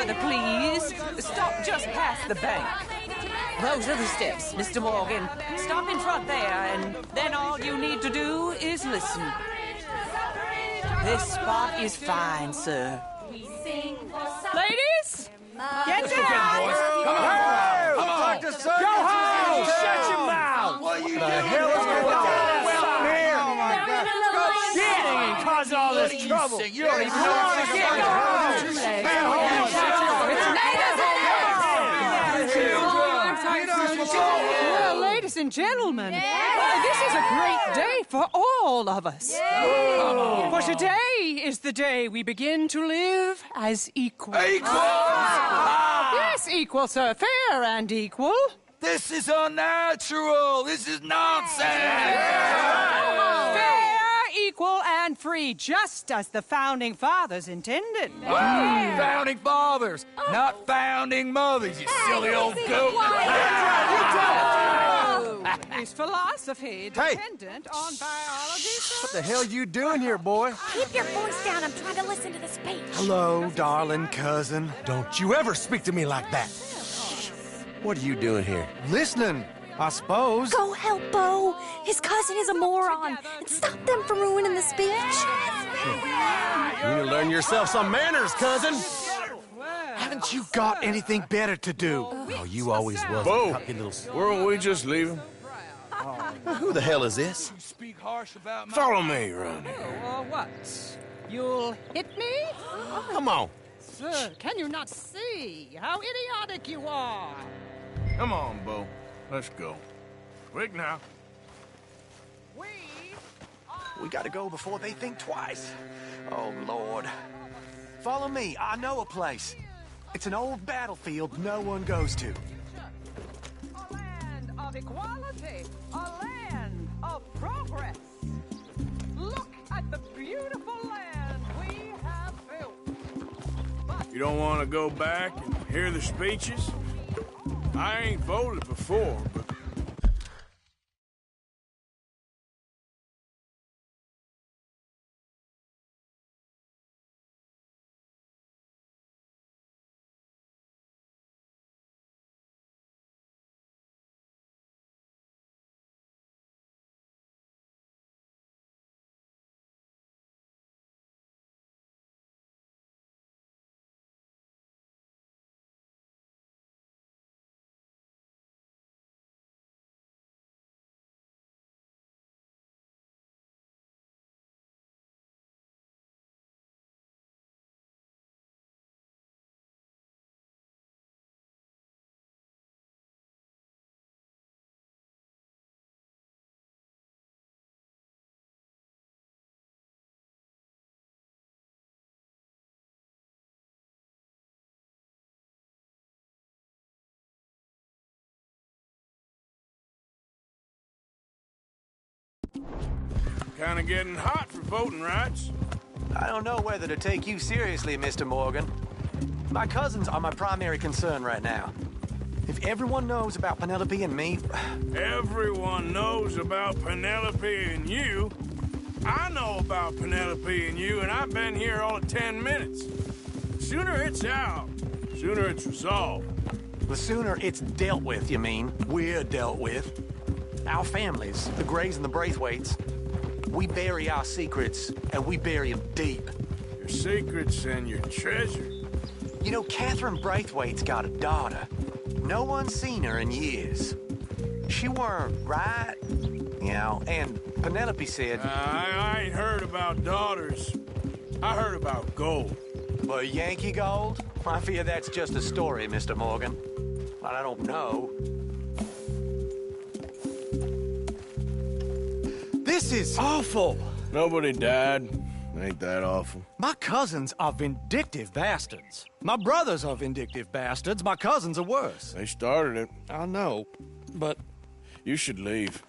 further, please. Stop just past the bank. Those are the steps, Mr. Morgan. Stop in front there, and then all you need to do is listen. This spot is fine, sir. Ladies, get down! Come on! Go home! Shut your mouth! What are you doing? The hell is going on here? Oh, my God. Go shit and cause all this trouble. You don't even know what's going on. Well, ladies and gentlemen, this is a great day for all of us. For today is the day we begin to live as equals. Yes, equal, sir. Fair and equal. This is unnatural. This is nonsense. Fair, equal, and free, just as the Founding Fathers intended. Founding fathers, not founding mothers, you silly old goat. Is philosophy dependent on biology, sir? What the hell you doing here, boy? Keep your voice down. I'm trying to listen to the speech. Hello, darling cousin. Don't you ever speak to me like that. What are you doing here? Listening, I suppose. Go help Bo. His cousin is a moron. And stop them from ruining the speech. You need to learn yourself some manners, cousin. Haven't you got anything better to do? Oh, you always was Bo, a cocky little... weren't we just leaving? Who the hell is this? Follow me around here. Or what? You'll hit me? Come on. Sir, can you not see how idiotic you are? Come on, Bo. Let's go. Quick now. We gotta go before they think twice. Oh, Lord. Follow me. I know a place. It's an old battlefield no one goes to. A land of equality. A land of progress. Look at the beautiful land we have built. You don't want to go back and hear the speeches? I ain't voted before, but... Kind of getting hot for voting rights. I don't know whether to take you seriously, Mr. Morgan. My cousins are my primary concern right now. If everyone knows about Penelope and me... Everyone knows about Penelope and you. I know about Penelope and you, and I've been here all of 10 minutes. Sooner it's out, sooner it's resolved. The sooner it's dealt with, you mean, we're dealt with. Our families, the Grays and the Braithwaites, we bury our secrets, and we bury them deep. Your secrets and your treasure. You know, Catherine Braithwaite's got a daughter. No one's seen her in years. She weren't right, you know, and Penelope said... I ain't heard about daughters. I heard about gold. But Yankee gold? I fear that's just a story, Mr. Morgan. But I don't know. This is awful. Nobody died. Ain't that awful? My cousins are vindictive bastards. My brothers are vindictive bastards. My cousins are worse. They started it. I know, but... You should leave.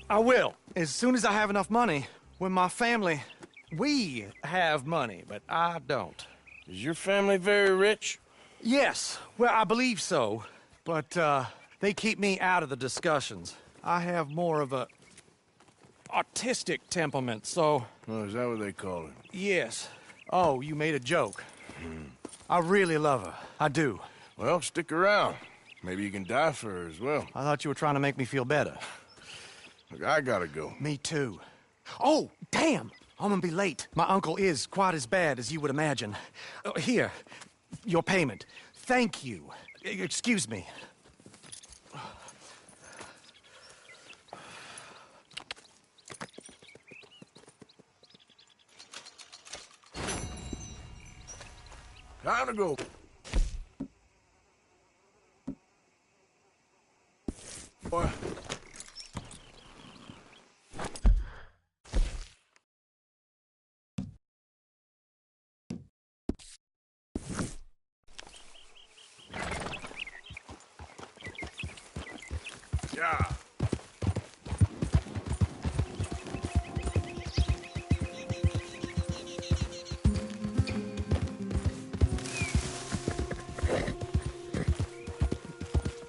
I will, as soon as I have enough money. When my family... We have money, but I don't. Is your family very rich? Yes, well, I believe so. But, they keep me out of the discussions. I have more of a... artistic temperament, so... Oh, is that what they call it? Yes. Oh, you made a joke. I really love her. I do. Well, stick around. Maybe you can die for her as well. I thought you were trying to make me feel better. Look, I gotta go. Me too. Oh, damn! I'm gonna be late. My uncle is quite as bad as you would imagine. Here, your payment. Thank you. Excuse me. Time to go. Boy. Yeah.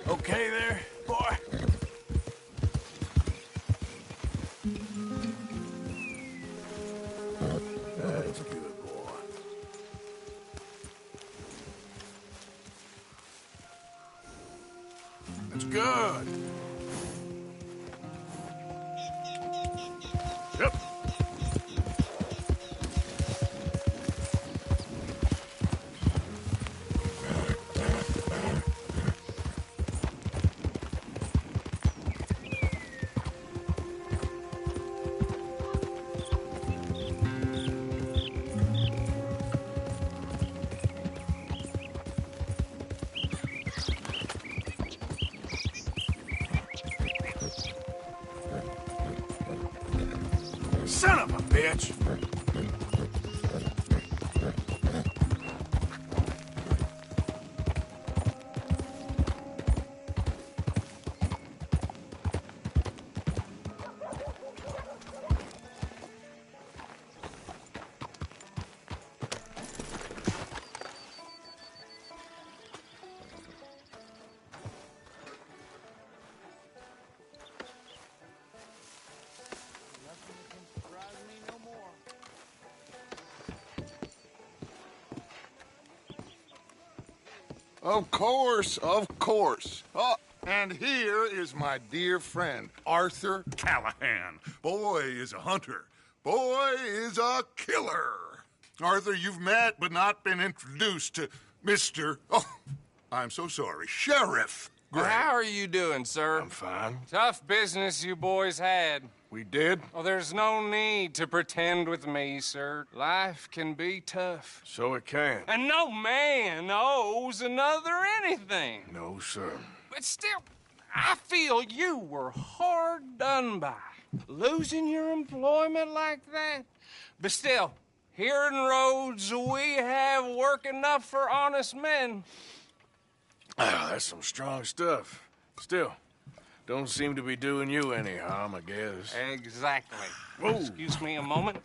Okay there, boy? That's good, boy. That's good. Yep. Son of a bitch! Of course, of course. Oh, and here is my dear friend, Arthur Callahan. Boy is a hunter. Boy is a killer. Arthur, you've met but not been introduced to Mr. Oh, I'm so sorry, Sheriff Gray. How are you doing, sir? I'm fine. Tough business you boys had. We did? Well, there's no need to pretend with me, sir. Life can be tough. So it can. And no man owes another anything. No, sir. But still, I feel you were hard done by. Losing your employment like that. But still, here in Rhodes, we have work enough for honest men. Ah, that's some strong stuff. Still, don't seem to be doing you any harm, I guess. Exactly. Whoa. Excuse me a moment.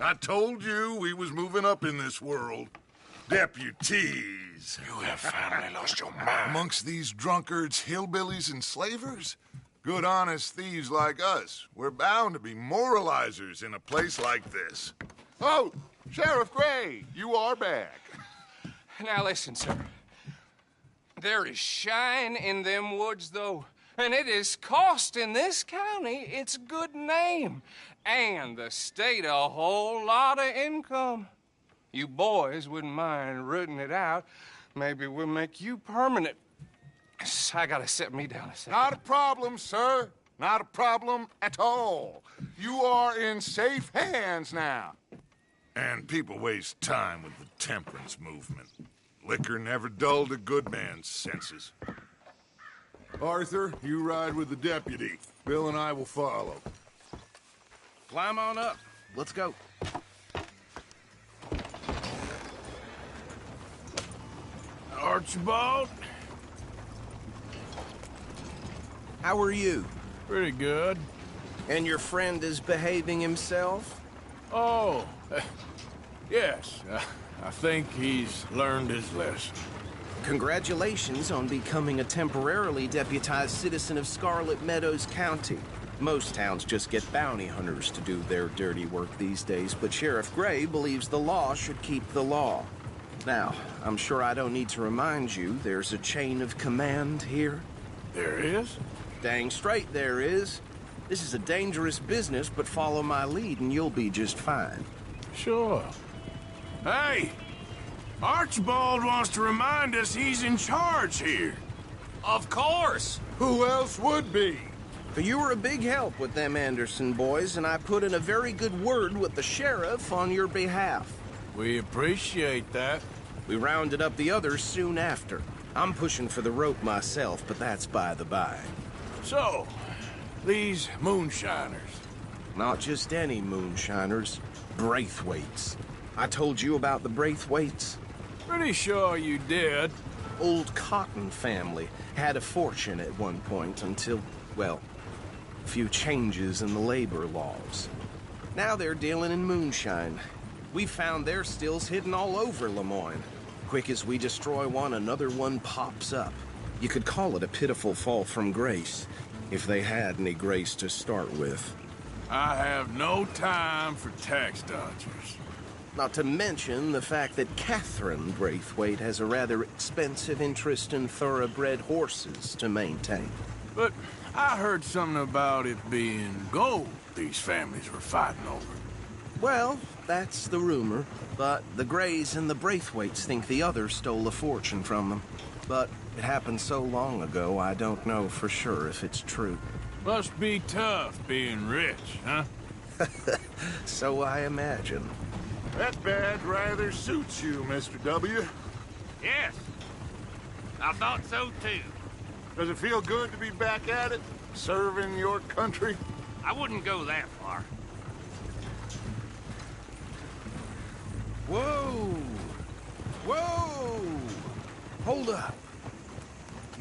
I told you we was moving up in this world. Deputies. You have finally lost your mind. Amongst these drunkards, hillbillies, and slavers? Good, honest thieves like us. We're bound to be moralizers in a place like this. Oh, Sheriff Gray, you are back. Now listen, sir. There is shine in them woods, though, and it is costing this county its good name and the state a whole lot of income. You boys wouldn't mind rooting it out. Maybe we'll make you permanent. I gotta sit me down a second. Not a problem, sir. Not a problem at all. You are in safe hands now. And people waste time with the temperance movement. Liquor never dulled a good man's senses. Arthur, you ride with the deputy. Bill and I will follow. Climb on up. Let's go. Archibald? How are you? Pretty good. And your friend is behaving himself? Oh, yes. I think he's learned his lesson. Congratulations on becoming a temporarily deputized citizen of Scarlet Meadows County. Most towns just get bounty hunters to do their dirty work these days, but Sheriff Gray believes the law should keep the law. Now, I'm sure I don't need to remind you there's a chain of command here. There is? Dang straight there is. This is a dangerous business, but follow my lead and you'll be just fine. Sure. Hey! Archibald wants to remind us he's in charge here. Of course! Who else would be? But you were a big help with them Anderson boys, and I put in a very good word with the sheriff on your behalf. We appreciate that. We rounded up the others soon after. I'm pushing for the rope myself, but that's by the by. So, these moonshiners. Not just any moonshiners. Braithwaites. I told you about the Braithwaites? Pretty sure you did. Old Cotton family had a fortune at one point until, well, a few changes in the labor laws. Now they're dealing in moonshine. We found their stills hidden all over Lemoyne. Quick as we destroy one, another one pops up. You could call it a pitiful fall from grace, if they had any grace to start with. I have no time for tax dodgers. Not to mention the fact that Catherine Braithwaite has a rather expensive interest in thoroughbred horses to maintain. But I heard something about it being gold these families were fighting over. Well, that's the rumor, but the Grays and the Braithwaites think the others stole a fortune from them. But it happened so long ago, I don't know for sure if it's true. Must be tough being rich, huh? So I imagine. That badge rather suits you, Mr. W. Yes. I thought so, too. Does it feel good to be back at it, serving your country? I wouldn't go that far. Whoa! Whoa! Hold up.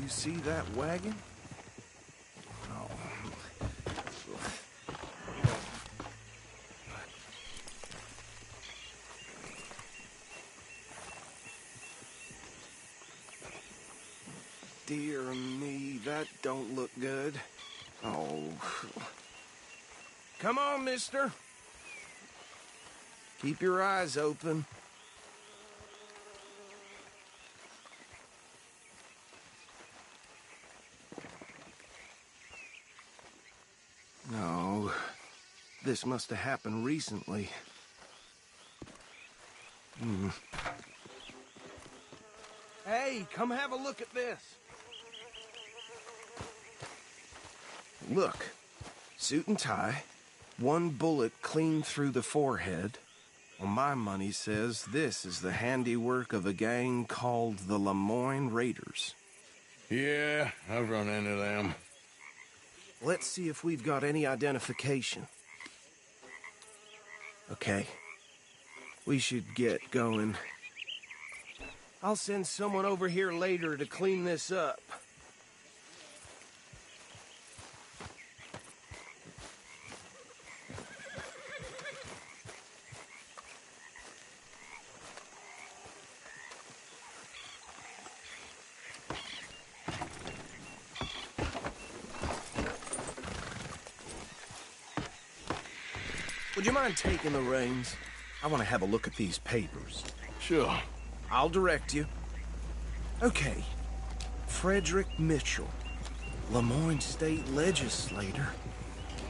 You see that wagon? Oh. Dear me, that don't look good. Oh. Come on, mister. Keep your eyes open. No. This must have happened recently. Hey, come have a look at this. Look. Suit and tie. One bullet clean through the forehead. Well, my money says this is the handiwork of a gang called the Lemoyne Raiders. Yeah, I've run into them. Let's see if we've got any identification. Okay. We should get going. I'll send someone over here later to clean this up. Would you mind taking the reins? I want to have a look at these papers. Sure. I'll direct you. Okay. Frederick Mitchell, Lemoyne State Legislator.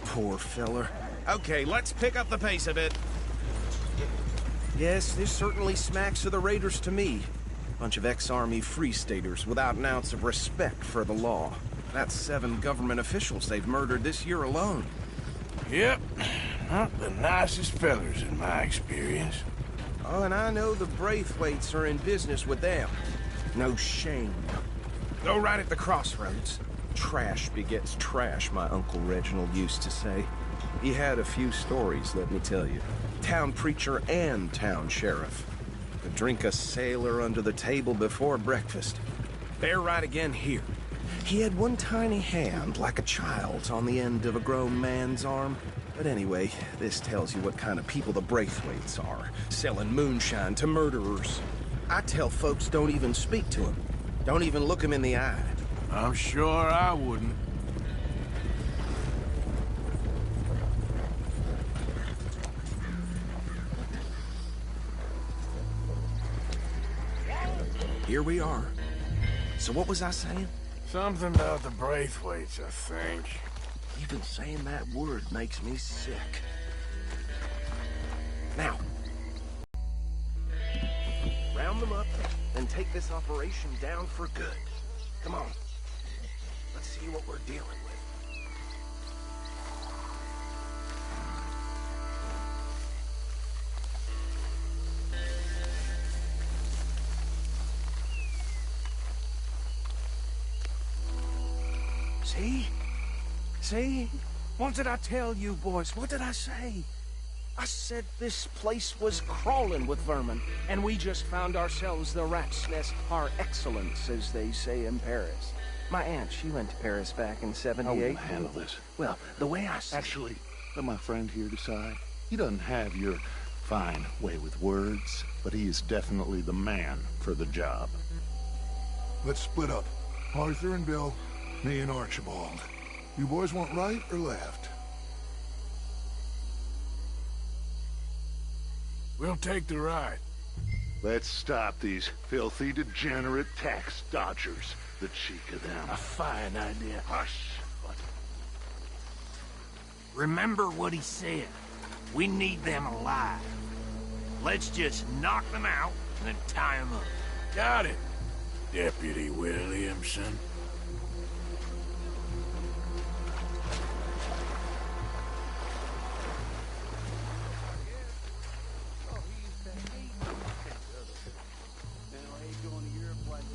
Poor feller. Okay, let's pick up the pace a bit. Yes, this certainly smacks of the Raiders to me. Bunch of ex-Army Free Staters without an ounce of respect for the law. That's 7 government officials they've murdered this year alone. Yep. Not the nicest fellers in my experience. Oh, and I know the Braithwaites are in business with them. No shame. Go right at the crossroads. Trash begets trash, my Uncle Reginald used to say. He had a few stories, let me tell you. Town preacher and town sheriff. Could drink a sailor under the table before breakfast. Bear right again here. He had one tiny hand, like a child's, on the end of a grown man's arm. But anyway, this tells you what kind of people the Braithwaites are, selling moonshine to murderers. I tell folks don't even speak to them. Don't even look them in the eye. I'm sure I wouldn't. here we are. So what was I saying? Something about the Braithwaites, I think. Even saying that word makes me sick. Now, round them up and take this operation down for good. Come on. Let's see what we're dealing with. See? See? What did I tell you, boys? What did I say? I said this place was crawling with vermin, and we just found ourselves the rat's nest par excellence, as they say in Paris. My aunt, she went to Paris back in '78. How will you handle this? Well, the way I see Actually, let my friend here decide. He doesn't have your fine way with words, but he is definitely the man for the job. Let's split up. Arthur and Bill, me and Archibald. You boys want right or left? We'll take the right. Let's stop these filthy, degenerate tax dodgers. The cheek of them. A fine idea. Hush. What? Remember what he said. We need them alive. Let's just knock them out and then tie them up. Got it, Deputy Williamson.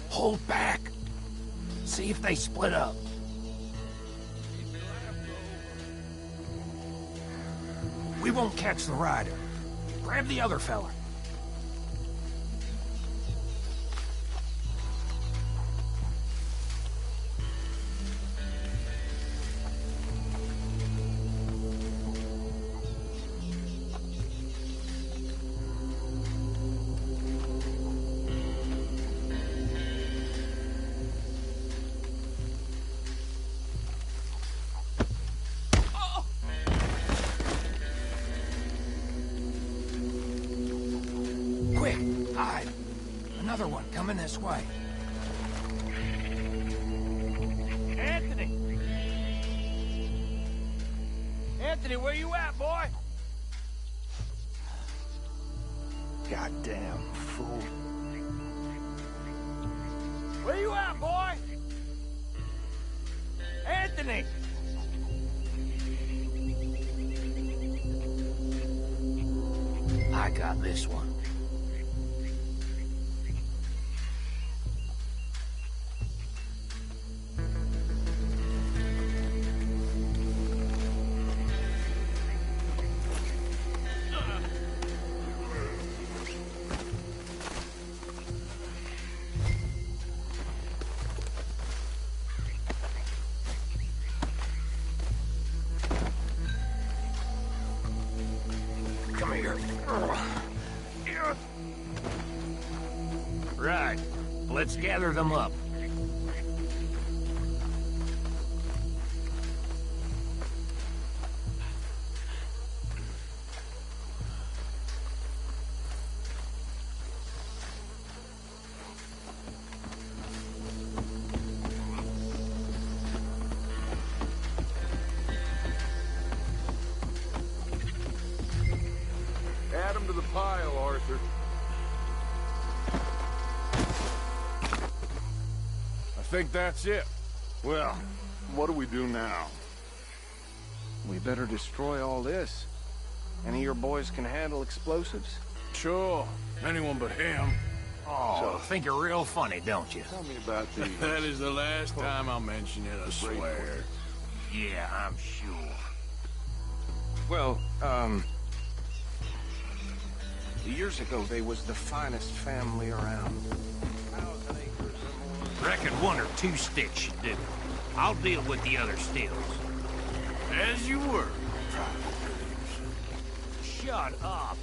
Hold back. See if they split up. We won't catch the rider. Grab the other fella. Quick, hide. Another one coming this way. Anthony! Anthony, where you at, boy? Goddamn fool. Where you at, boy? Anthony! I got this one. Come here. Right. Let's gather them up. Add them to the pile, Arthur. I think that's it. Well, what do we do now? we better destroy all this. Any of your boys can handle explosives? Sure. Anyone but him. Oh, think you're real funny, don't you? Tell me about these. That is the last time I'll mention it, I swear. Yeah, I'm sure. Well, years ago, they was the finest family around. 1,000 acres or more. Reckon one or two sticks should do. I'll deal with the other stills. As you were. Shut up.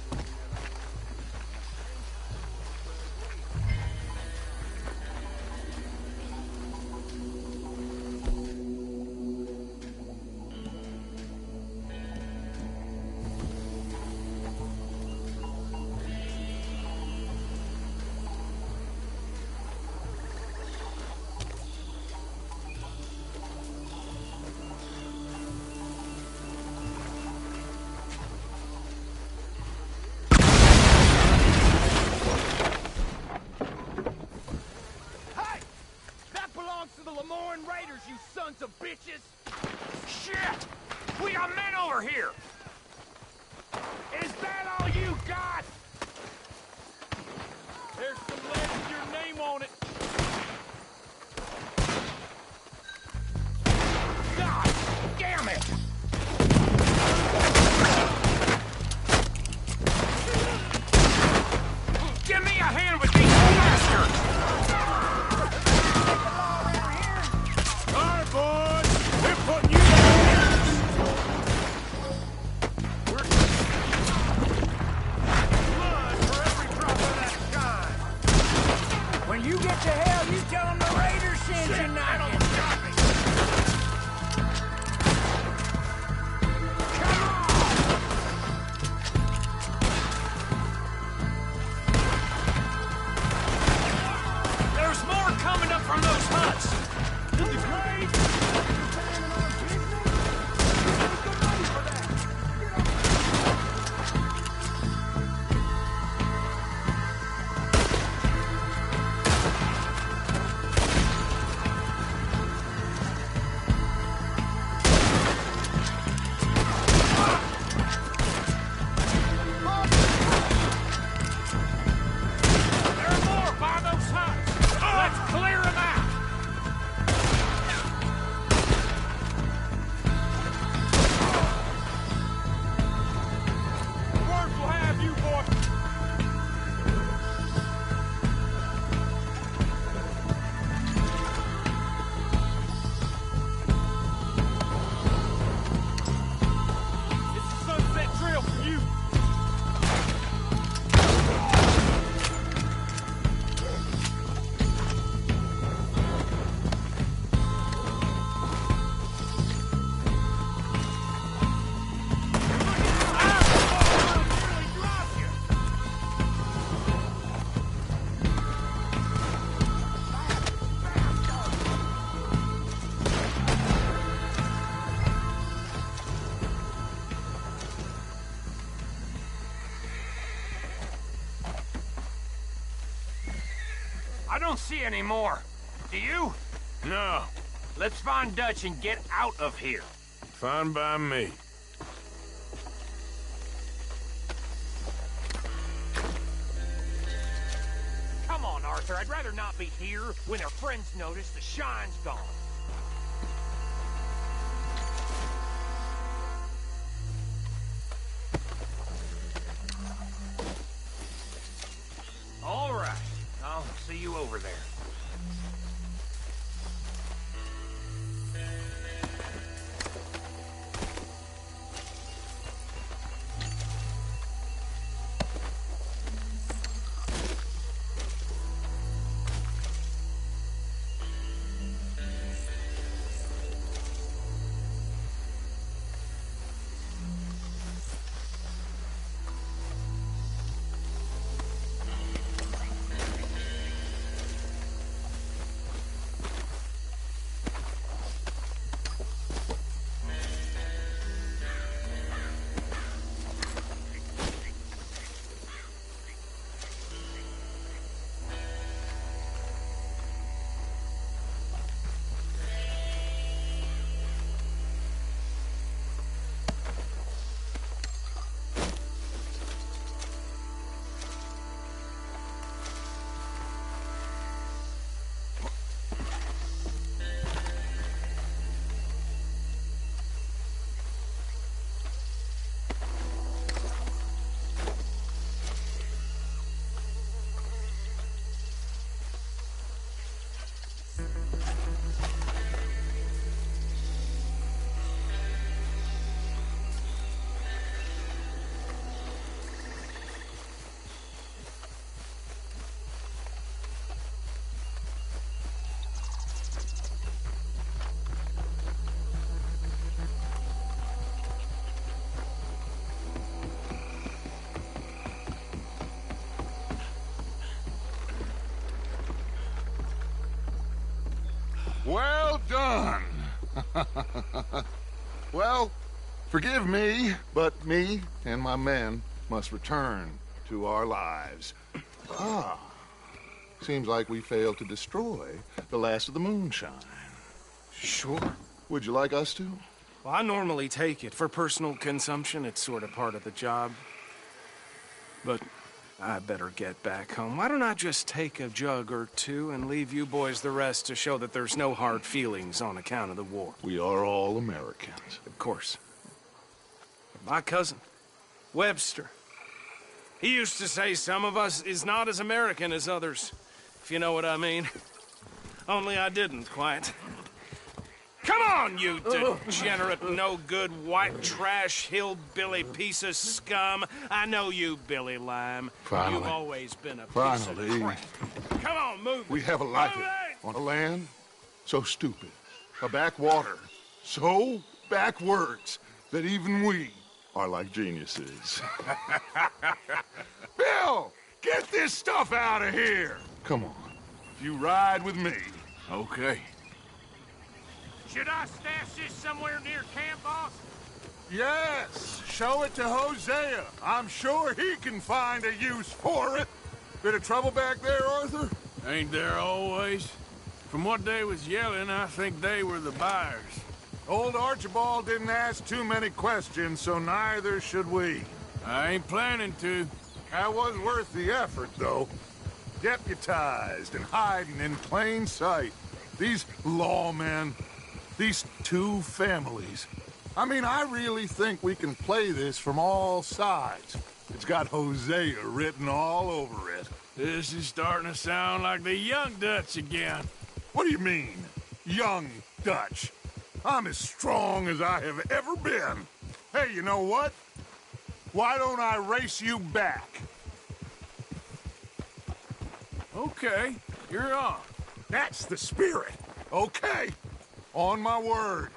I don't see any more. Do you? No. Let's find Dutch and get out of here. Fine by me. Come on, Arthur. I'd rather not be here when our friends notice the shine's gone. All right. I'll see you over there. Well done. Well, forgive me, but me and my men must return to our lives. Ah, seems like we failed to destroy the last of the moonshine. Sure. Would you like us to? Well, I normally take it. For personal consumption, it's sort of part of the job. But I better get back home. Why don't I just take a jug or two and leave you boys the rest to show that there's no hard feelings on account of the war? We are all Americans. Of course. My cousin, Webster, he used to say some of us is not as American as others, if you know what I mean. Only I didn't quite. Come on, you degenerate, no-good, white trash, hillbilly piece of scum. I know you, Billy Lime. Finally. You've always been a piece of Finally. crap. Come on, move. We have a life on a land so stupid, a backwater so backwards that even we are like geniuses. Bill, get this stuff out of here. Come on, you ride with me. Okay. Should I stash this somewhere near camp, boss? Yes, show it to Hosea. I'm sure he can find a use for it. Bit of trouble back there, Arthur? Ain't there always? From what they was yelling, I think they were the buyers. Old Archibald didn't ask too many questions, so neither should we. I ain't planning to. That was worth the effort, though. Deputized and hiding in plain sight. These lawmen, these two families. I mean, I really think we can play this from all sides. It's got Hosea written all over it. This is starting to sound like the young Dutch again. What do you mean, young Dutch? I'm as strong as I have ever been. Hey, you know what? Why don't I race you back? Okay, you're on. That's the spirit. Okay, on my word.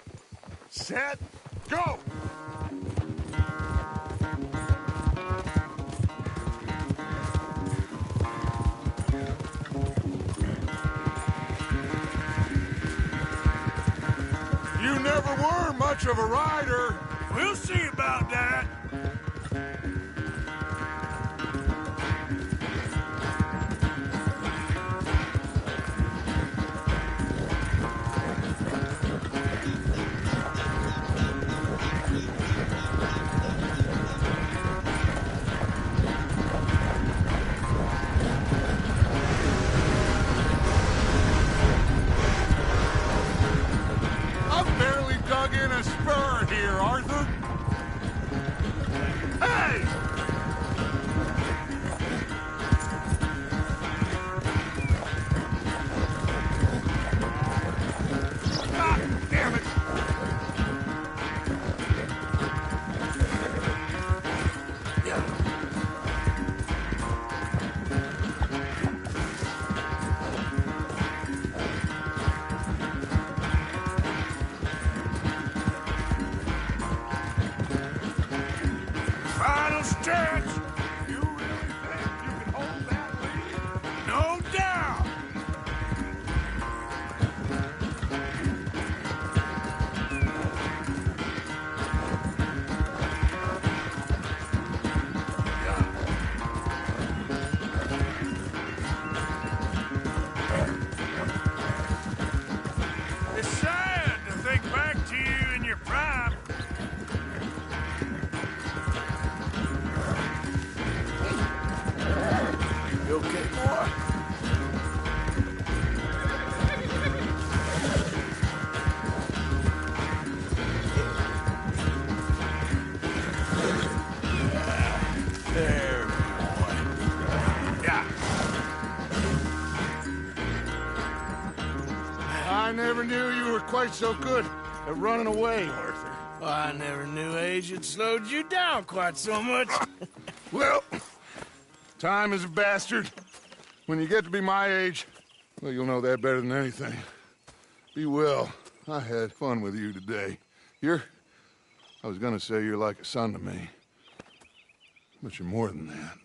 Set, go! You never were much of a rider. We'll see about that. chance. You really think you can hold that lead? No doubt. It's sad to think back to you in your prime. You okay, boy? There, boy. Yeah. I never knew you were quite so good at running away, Arthur. I never knew age had slowed you down quite so much. Well, time is a bastard. When you get to be my age, well, you'll know that better than anything. Be well. I had fun with you today. I was gonna say you're like a son to me. But you're more than that.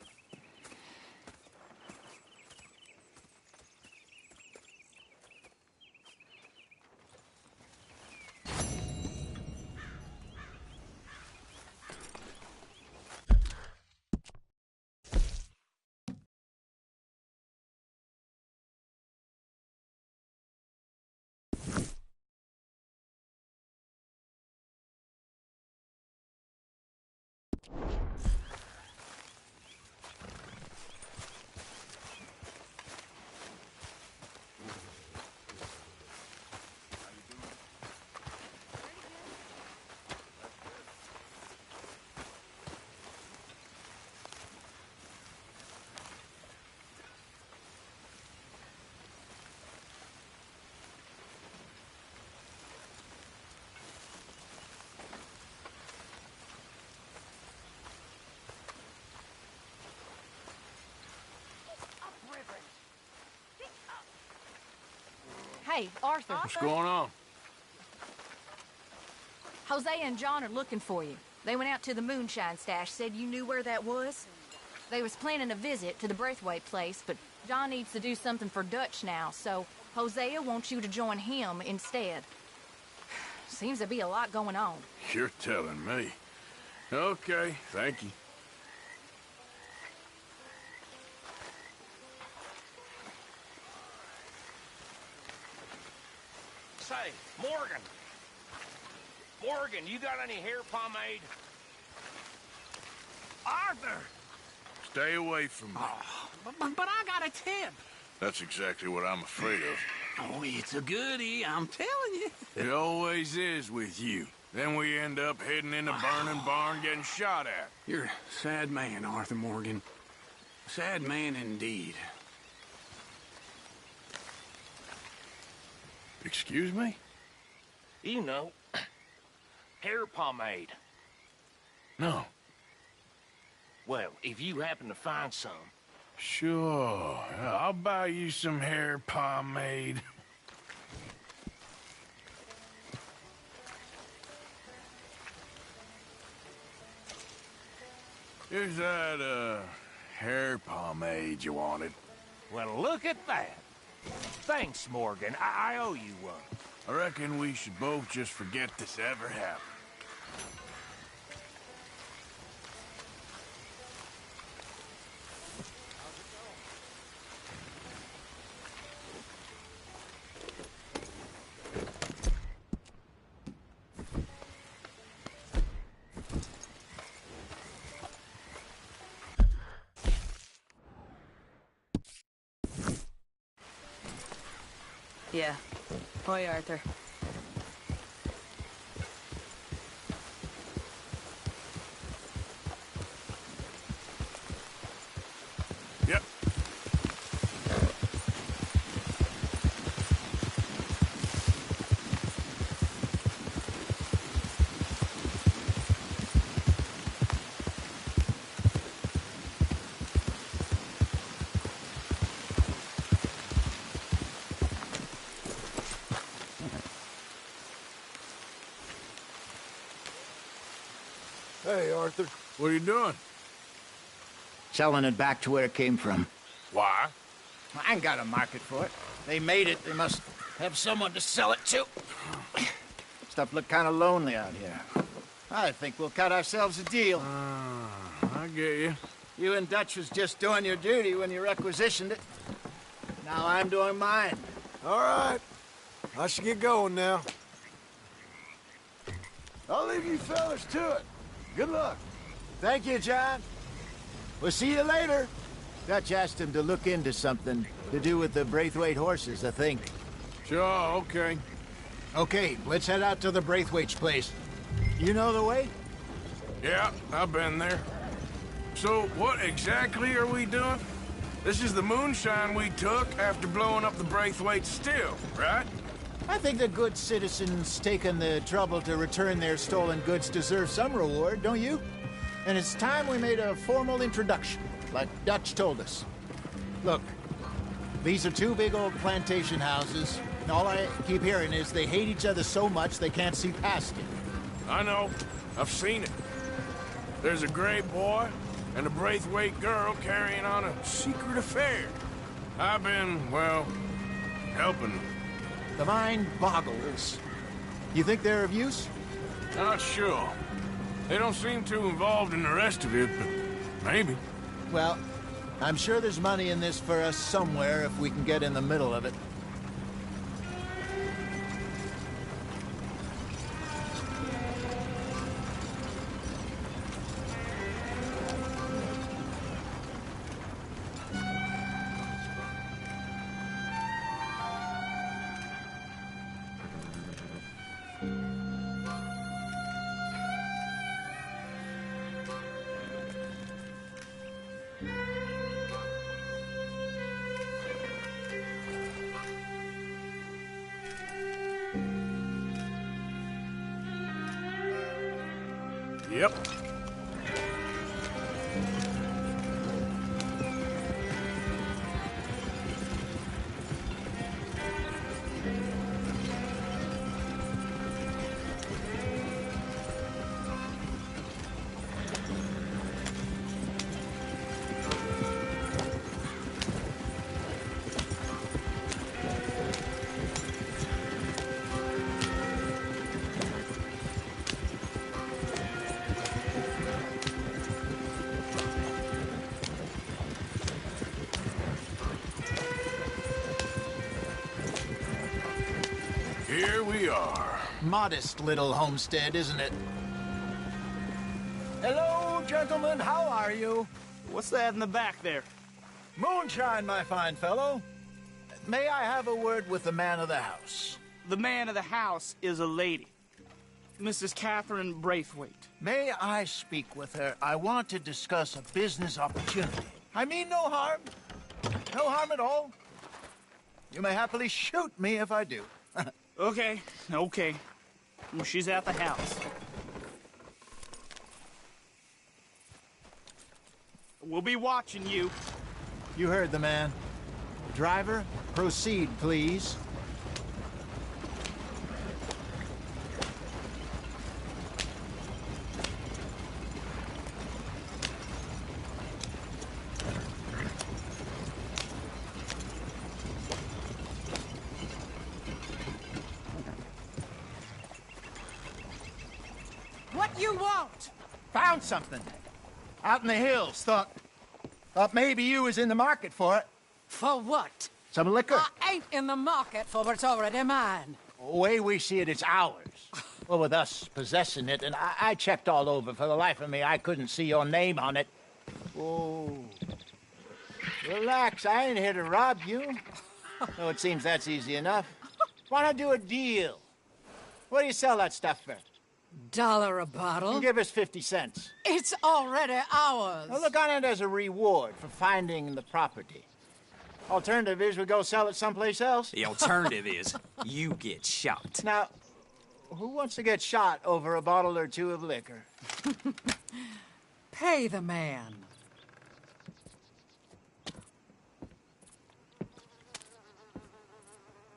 Hey, Arthur. What's going on? Jose and John are looking for you. They went out to the moonshine stash, said you knew where that was. They was planning a visit to the Braithwaite place, but John needs to do something for Dutch now, so Hosea wants you to join him instead. Seems to be a lot going on. You're telling me. Okay, thank you. Say, Morgan. Morgan, you got any hair pomade? Arthur! Stay away from me. Oh, but I got a tip. That's exactly what I'm afraid of. Oh, it's a goodie, I'm telling you. It always is with you. Then we end up heading in a burning barn getting shot at. You're a sad man, Arthur Morgan. Sad man indeed. Excuse me? You know, hair pomade. No. Well, if you happen to find some. Sure. I'll buy you some hair pomade. Is that, hair pomade you wanted? Well, look at that. Thanks, Morgan. I owe you one. I reckon we should both just forget this ever happened. Yeah. Hoi, Arthur. Yep. Hey, Arthur. What are you doing? selling it back to where it came from. Why? I ain't got a market for it. They made it. They must have someone to sell it to. Stuff look kind of lonely out here. I think we'll cut ourselves a deal. I get you. You and Dutch was just doing your duty when you requisitioned it. Now I'm doing mine. All right. I should get going now. I'll leave you fellas to it. Good luck. Thank you, John. We'll see you later. Dutch asked him to look into something to do with the Braithwaite horses, I think. Sure, okay. Okay, let's head out to the Braithwaite's place. You know the way? Yeah, I've been there. So, what exactly are we doing? This is the moonshine we took after blowing up the Braithwaite still, right? I think the good citizens taking the trouble to return their stolen goods deserve some reward, don't you? And it's time we made a formal introduction, like Dutch told us. Look, these are two big old plantation houses, and all I keep hearing is they hate each other so much they can't see past it. I know. I've seen it. There's a gray boy and a Braithwaite girl carrying on a secret affair. I've been, well, helping them. The mind boggles. You think they're of use? Not sure. They don't seem too involved in the rest of it, but maybe. Well, I'm sure there's money in this for us somewhere if we can get in the middle of it. Yep. Here we are. Modest little homestead, isn't it? Hello, gentlemen. How are you? What's that in the back there? Moonshine, my fine fellow. May I have a word with the man of the house? The man of the house is a lady. Mrs. Catherine Braithwaite. May I speak with her? I want to discuss a business opportunity. I mean no harm. No harm at all. You may happily shoot me if I do. Okay. Well, she's at the house. We'll be watching you. You heard the man. Driver, proceed, please. What you want? Found something. Out in the hills. Thought maybe you was in the market for it. For what? Some liquor. I ain't in the market for what's already mine. The way we see it, it's ours. Well, with us possessing it, and I checked all over. For the life of me, I couldn't see your name on it. Oh. Relax, I ain't here to rob you. Though it seems that's easy enough. Why not do a deal? What do you sell that stuff for? $1 a bottle? Give us 50 cents. It's already ours. Well, look on it as a reward for finding the property. Alternative is we go sell it someplace else. The alternative is you get shot. Now, who wants to get shot over a bottle or two of liquor? Pay the man.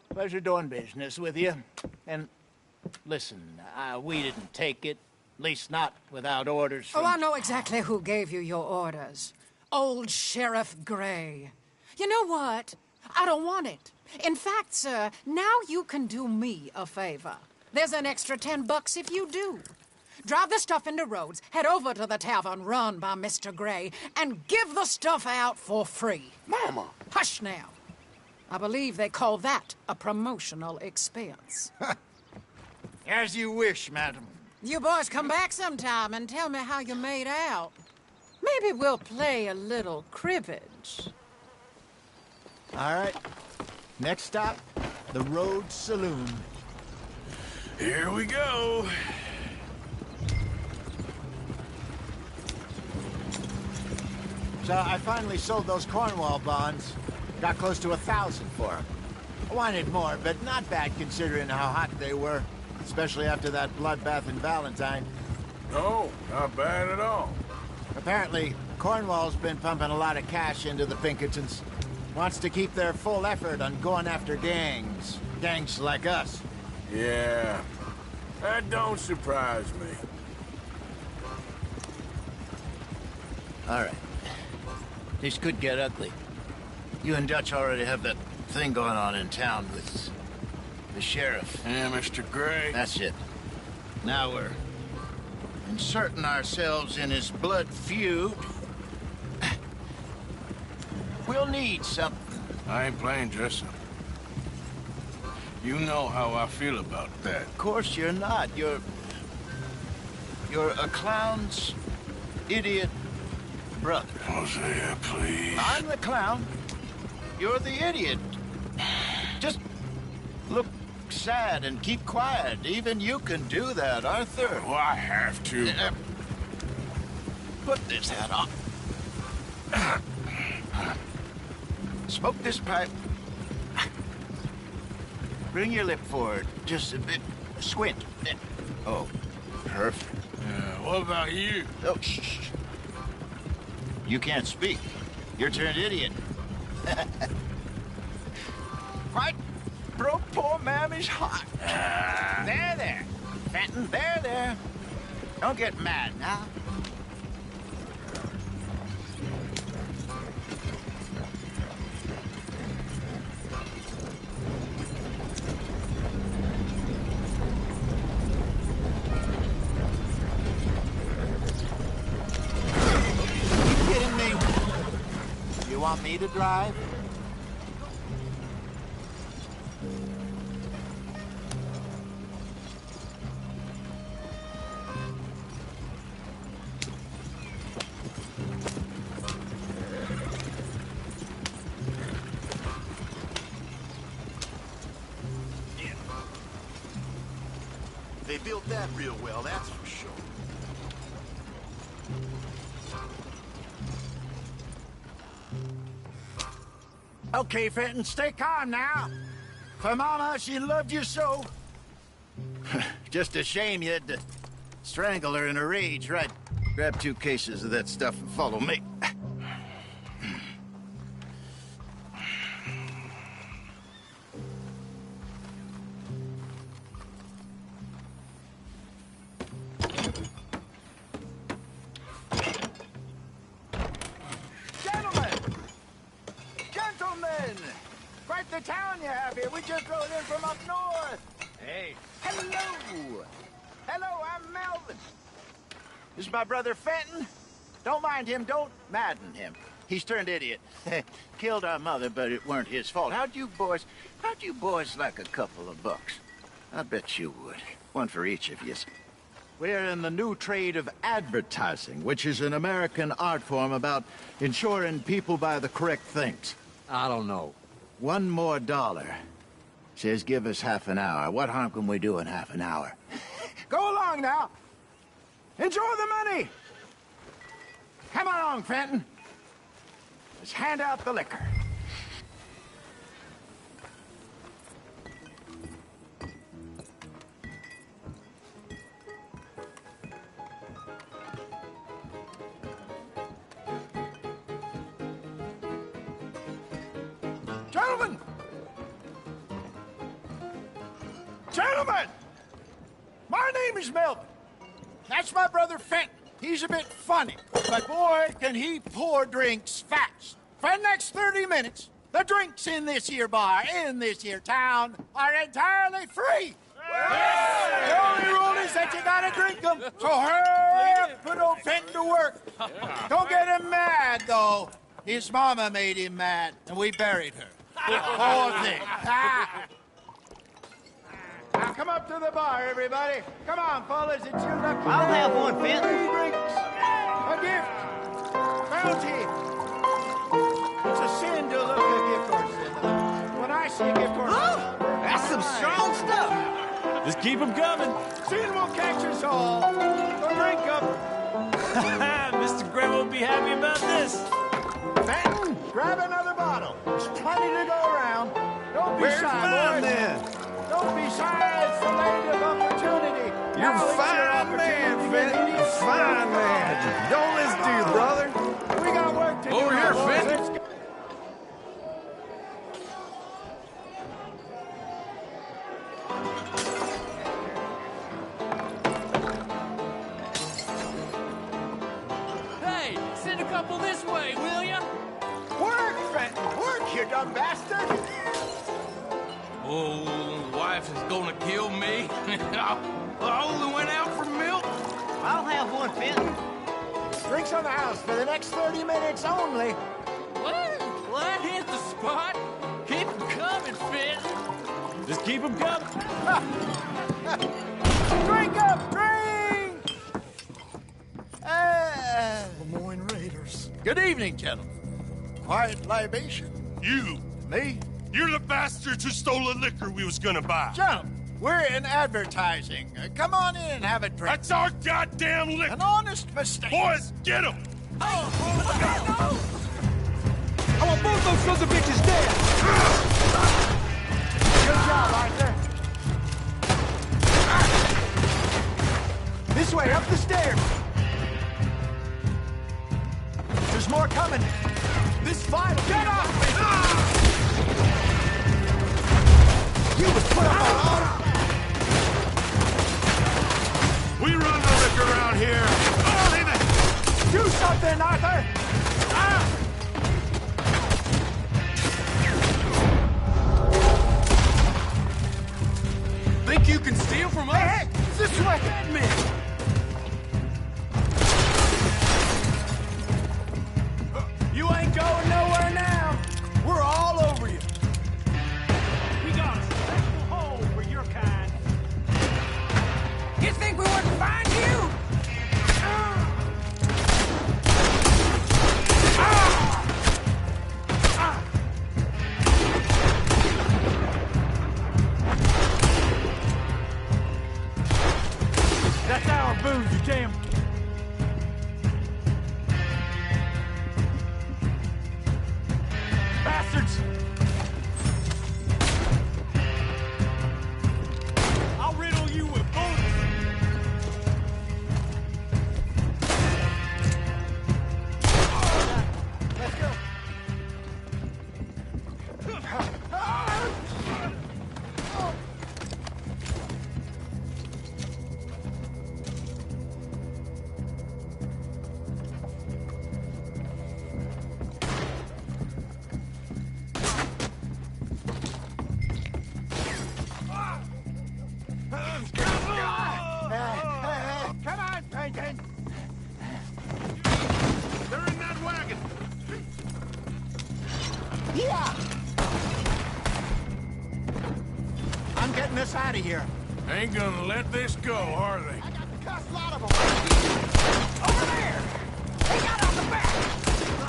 Pleasure doing business with you. And listen, we didn't take it. At least not without orders from... Oh, I know exactly who gave you your orders. old Sheriff Gray. You know what? I don't want it. In fact, sir, now you can do me a favor. There's an extra $10 if you do. Drive the stuff into Rhodes, head over to the tavern run by Mr. Gray, and give the stuff out for free. Mama! Hush now. I believe they call that a promotional expense. As you wish, madam. You boys come back sometime and tell me how you made out. Maybe we'll play a little cribbage. All right. Next stop, the Rhodes Saloon. Here we go. So I finally sold those Cornwall bonds. Got close to 1,000 for them. I wanted more, but not bad considering how hot they were. Especially after that bloodbath in Valentine. No, not bad at all. Apparently, Cornwall's been pumping a lot of cash into the Pinkertons. Wants to keep their full effort on going after gangs. Gangs like us. Yeah, that don't surprise me. All right. This could get ugly. You and Dutch already have that thing going on in town with the sheriff. Yeah, Mr. Gray. That's it. Now we're inserting ourselves in his blood feud. We'll need something. I ain't playing dress-up. You know how I feel about that. Of course you're not. You're a clown's idiot brother. Hosea, please. I'm the clown. You're the idiot. Just look sad and keep quiet. Even you can do that, Arthur. Oh, I have to. Put this hat on. Smoke this pipe. Bring your lip forward just a bit. Squint. Oh, perfect. What about you? Oh, shh. You can't speak. You're turned idiot. Right? Broke poor Mammy's heart. There. Fenton, there. Don't get mad now. Want me to drive? They built that real well, that's for sure. Okay, Fenton, stay calm now. For Mama, she loved you so. Just a shame you had to strangle her in a rage, right? Grab 2 cases of that stuff and follow me. Quite the town you have here. We just rode in from up north. Hey. Hello. I'm Melvin. This is my brother Fenton. Don't mind him. Don't madden him. He's turned idiot. Killed our mother, but it weren't his fault. How'd you boys like a couple of bucks? I bet you would. One for each of you. We're in the new trade of advertising, which is an American art form about ensuring people buy the correct things. I don't know. $1 more. Says give us half an hour. What harm can we do in half an hour? Go along now. Enjoy the money. Come along, Fenton. Let's hand out the liquor. Gentlemen! My name is Melvin. That's my brother Fenton. He's a bit funny. But boy, can he pour drinks fast. For the next 30 minutes, the drinks in this here bar, in this here town, are entirely free. Yeah. The only rule is that you gotta drink them. So hurry up, put old Fenton to work. Don't get him mad, though. His mama made him mad, and we buried her. Poor thing. Now come up to the bar, everybody. Come on, fellas, it's your lucky I'll day. have one, Fenton. 3 drinks. A gift. Bounty. It's a sin to look a gift horse in the mouth. When I see a gift horse... That's some strong stuff. Just keep them coming. Sin will catch us all. So drink up. Mr. Gray won't be happy about this. Fenton, grab another bottle. There's plenty to go around. Don't be Where's shy, mine, boys. then? Don't be shy. It's the lady of opportunity. You're Now a it's your fine man, opportunity to Fenton. get it. Fine man. Don't listen to you, brother. We got work to do. Over here, boys. Fenton. Let's go. Hey, send a couple this way, will ya? Work, Fenton. Work, you dumb bastard. Oh, wife is gonna kill me. I only went out for milk. I'll have one, Fenton. Drinks on the house for the next 30 minutes only. What? Hit the spot. Keep them coming, Fenton. Just keep them coming. Drink up, drink! Lemoyne Raiders. Good evening, gentlemen. Quiet libation. You. Me? You're the bastards who stole the liquor we was gonna buy. Jump. We're in advertising. Come on in and have a drink. That's our goddamn liquor. An honest mistake. Boys, get him! I want both those sons of bitches dead. Good job, Arthur. This way, up the stairs. There's more coming. This fight. Get up! You was put up on honor. We run the liquor around here. Oh, leave it! Do something, Arthur! Think you can steal from us? Hey, this way! You ain't going nowhere now. We're all over you. We got a special hole for your kind. You think we wouldn't find you? That's our booze, you damn. Bastards! I'll riddle you with bullets! Let's go. Come on, Peyton. They're in that wagon. Yeah. I'm getting us out of here. Ain't gonna let this go, are they? I got the cuss lot of them. Over there. They got on the back.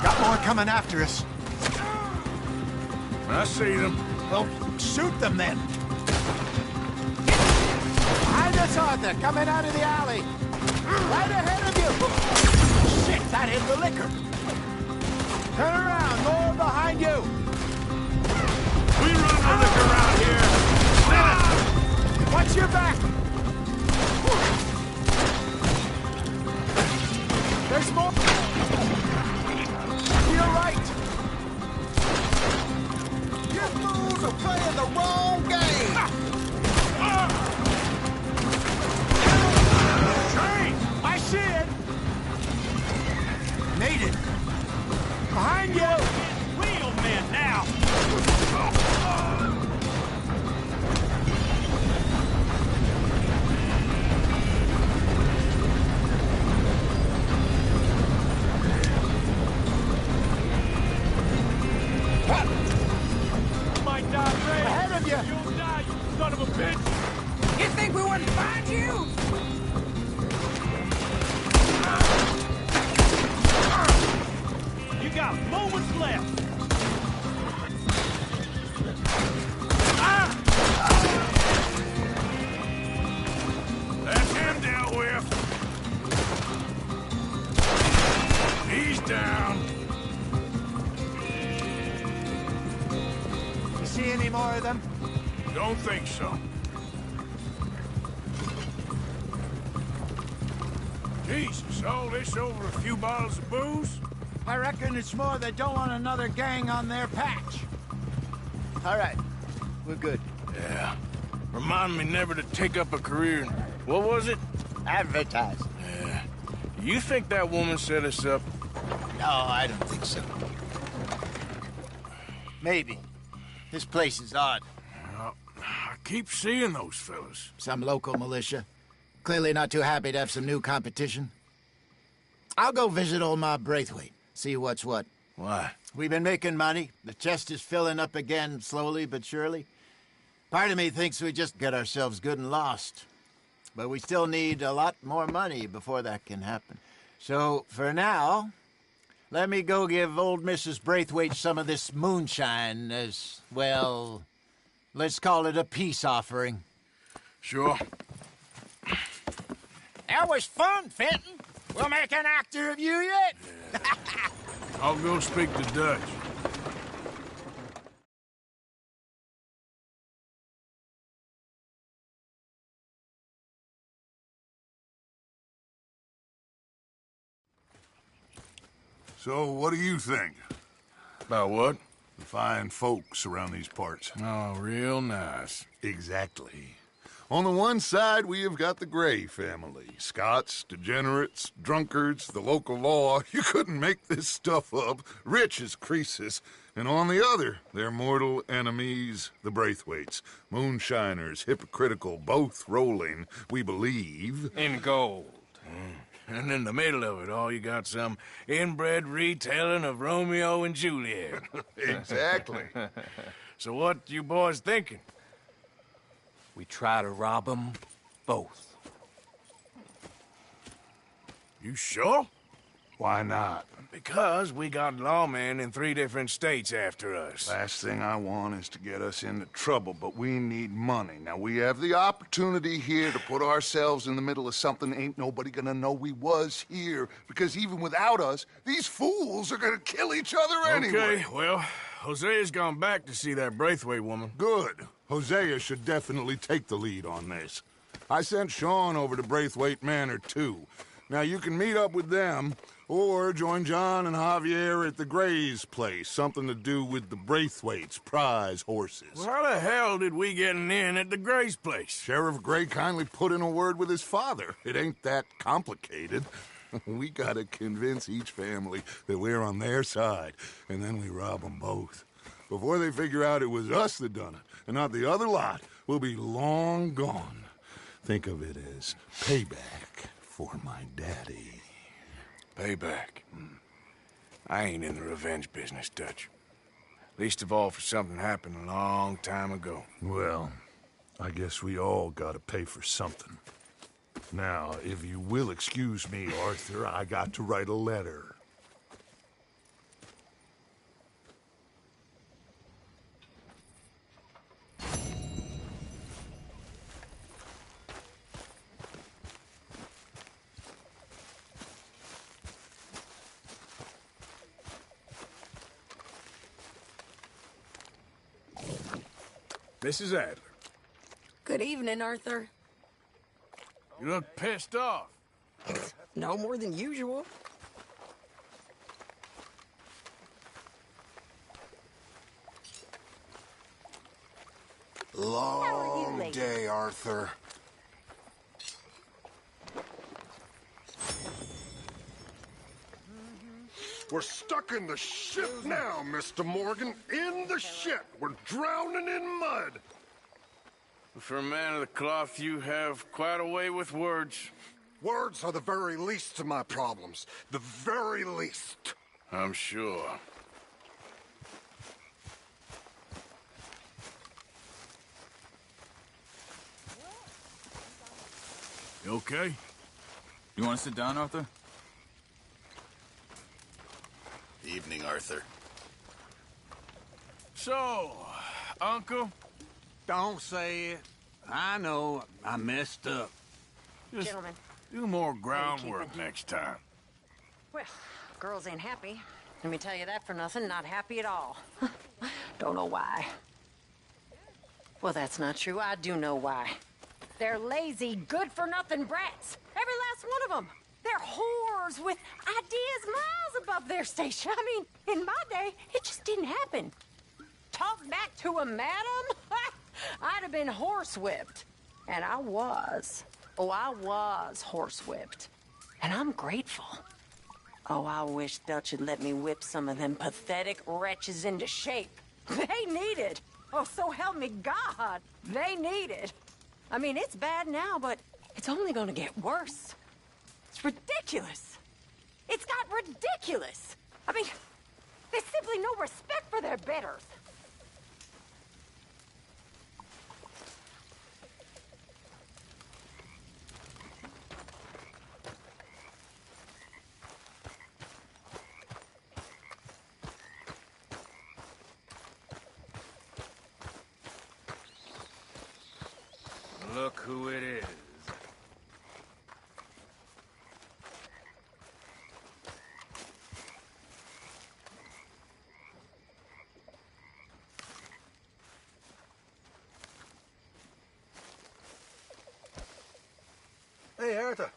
Got more coming after us. I see them. Well, shoot them then. Behind us, Arthur, coming out of the alley. Right ahead of you. Shit, that hit the liquor. Turn around, more behind you. We run the liquor around here. Watch your back. There's more. To your right. You fools are playing the wrong game. Train! I see it. Behind you! Real men now! Might die, Ray. Ahead of you! You'll die, you son of a bitch! You think we wouldn't find you? You got moments left! That's him dealt with. He's down. You see any more of them? Don't think so. Jesus, all this over a few bottles of booze? I reckon it's more they don't want another gang on their patch. All right, we're good. Yeah. Remind me never to take up a career in... What was it? Advertising. Yeah. You think that woman set us up? No, I don't think so. Maybe. This place is odd. Well, I keep seeing those fellas. Some local militia. Clearly not too happy to have some new competition. I'll go visit old Ma Braithwaite, see what's what. Why? We've been making money. The chest is filling up again, slowly but surely. Part of me thinks we just get ourselves good and lost. But we still need a lot more money before that can happen. So, for now, let me go give old Mrs. Braithwaite some of this moonshine as, well, let's call it a peace offering. Sure. That was fun, Fenton. We'll make an actor of you yet. Yeah. I'll go speak to Dutch. So, what do you think? About what? The fine folks around these parts. Oh, real nice. Exactly. On the one side, we have got the Gray family. Scots, degenerates, drunkards, the local law. You couldn't make this stuff up. Rich as Croesus. And on the other, their mortal enemies, the Braithwaites. Moonshiners, hypocritical, both rolling, we believe. In gold. And in the middle of it all, you got some inbred retelling of Romeo and Juliet. Exactly. So what you boys thinking? We try to rob them both. You sure? Why not? Because we got lawmen in 3 different states after us. Last thing I want is to get us into trouble, but we need money. Now, we have the opportunity here to put ourselves in the middle of something ain't nobody gonna know we was here, because even without us, these fools are gonna kill each other anyway. Okay, well, Hosea's gone back to see that Braithwaite woman. Good. Hosea should definitely take the lead on this. I sent Sean over to Braithwaite Manor, too. Now, you can meet up with them, or join John and Javier at the Gray's place. Something to do with the Braithwaite's prize horses. Well, how the hell did we get in at the Gray's place? Sheriff Gray kindly put in a word with his father. It ain't that complicated. We gotta convince each family that we're on their side, and then we rob them both. Before they figure out it was us that done it, and not the other lot, we'll be long gone. Think of it as payback for my daddy. Payback? I ain't in the revenge business, Dutch. Least of all for something happened a long time ago. Well, I guess we all gotta pay for something. Now, if you will excuse me, Arthur, I got to write a letter. Mrs. Adler. Good evening, Arthur. You look pissed off. No more than usual. Long day, Arthur. We're stuck in the ship now, Mr. Morgan. In the ship. We're drowning in mud. For a man of the cloth, you have quite a way with words. Words are the very least of my problems. The very least. I'm sure. You okay? You want to sit down, Arthur? Evening, Arthur. So, Uncle? Don't say it. I know I messed up. Just Gentlemen. do more groundwork next time. Well, girls ain't happy. Let me tell you that for nothing. Not happy at all. Don't know why. Well, that's not true. I do know why. They're lazy, good-for-nothing brats. Every last one of them. They're whores with ideas miles above their station. I mean, in my day, it just didn't happen. Talk back to a madam? I'd have been horsewhipped. And I was. Oh, I was horsewhipped. And I'm grateful. Oh, I wish Dutch had let me whip some of them pathetic wretches into shape. They need it. Oh, so help me God. They need it. I mean, it's bad now, but it's only gonna get worse. It's ridiculous. It's got ridiculous. I mean, there's simply no respect for their betters. Look who it is. Hey, Arthur.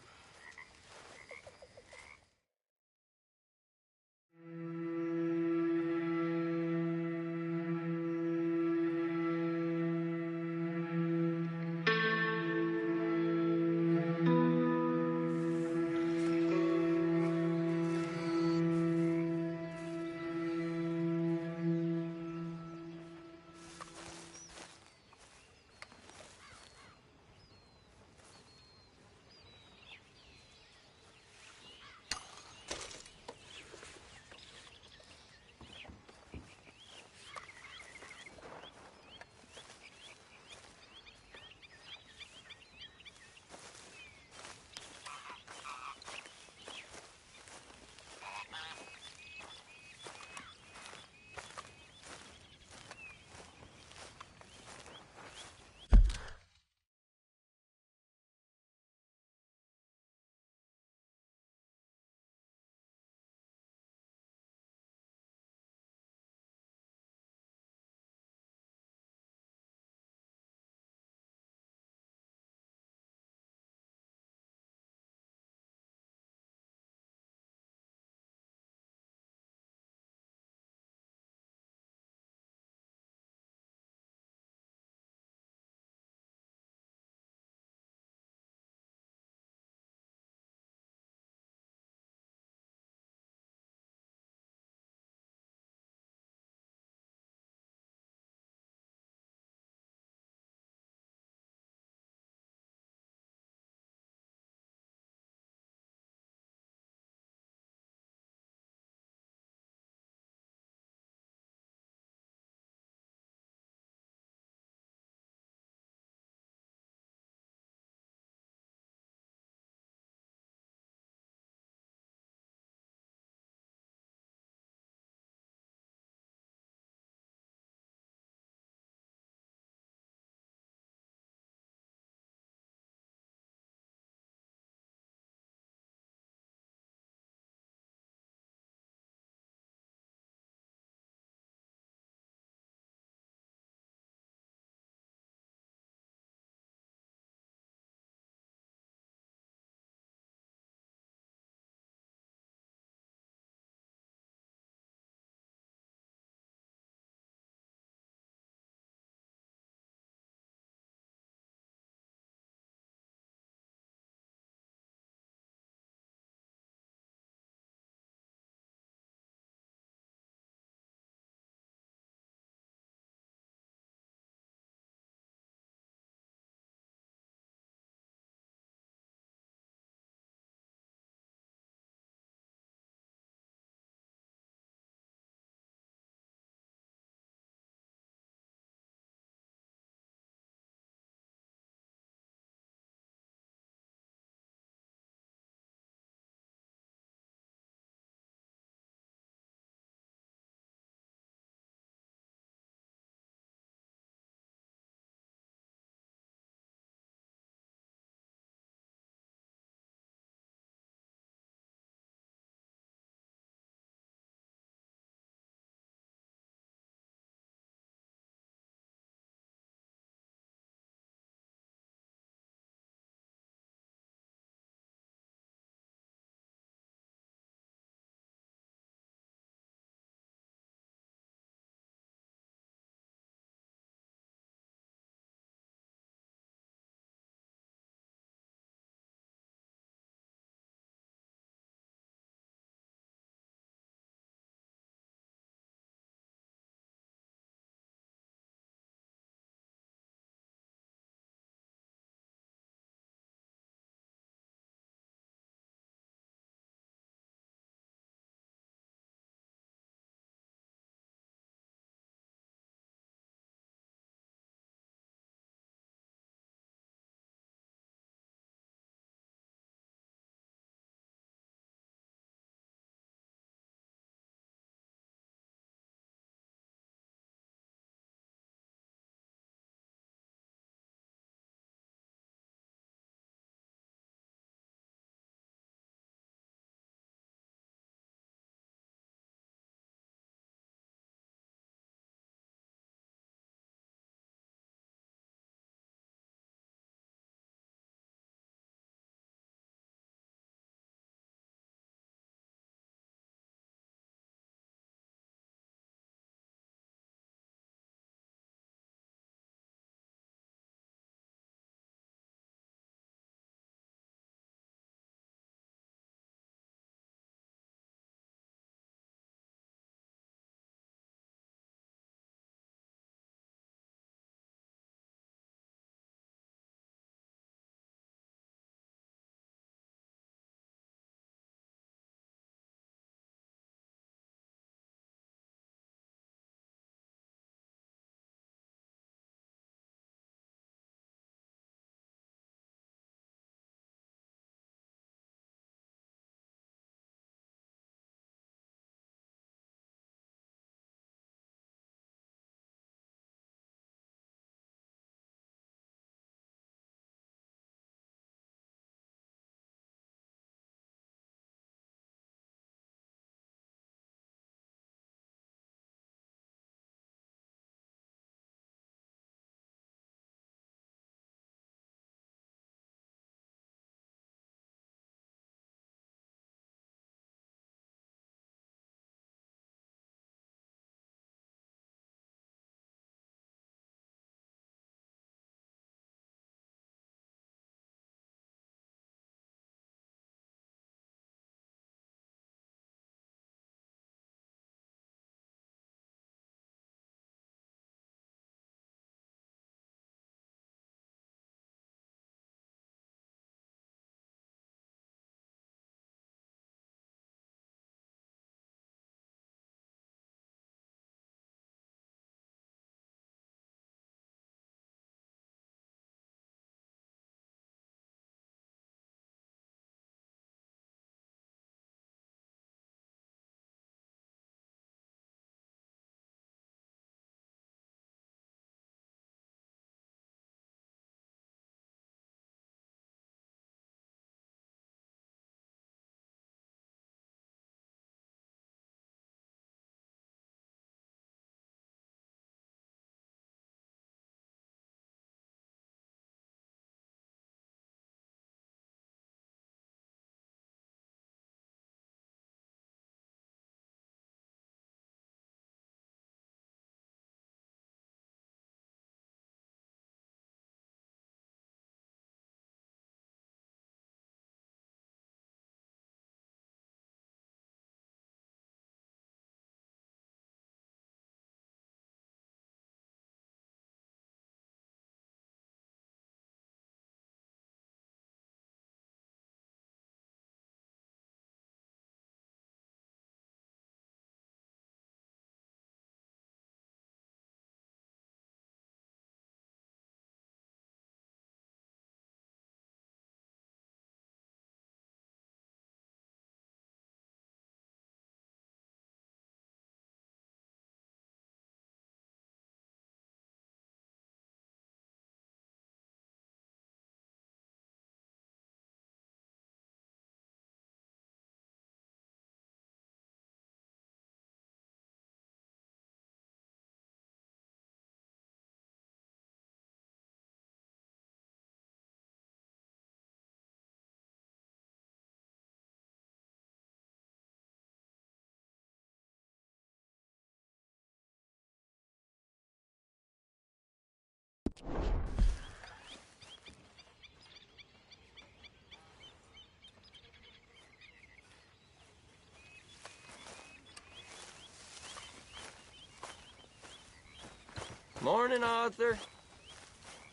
Morning, Arthur.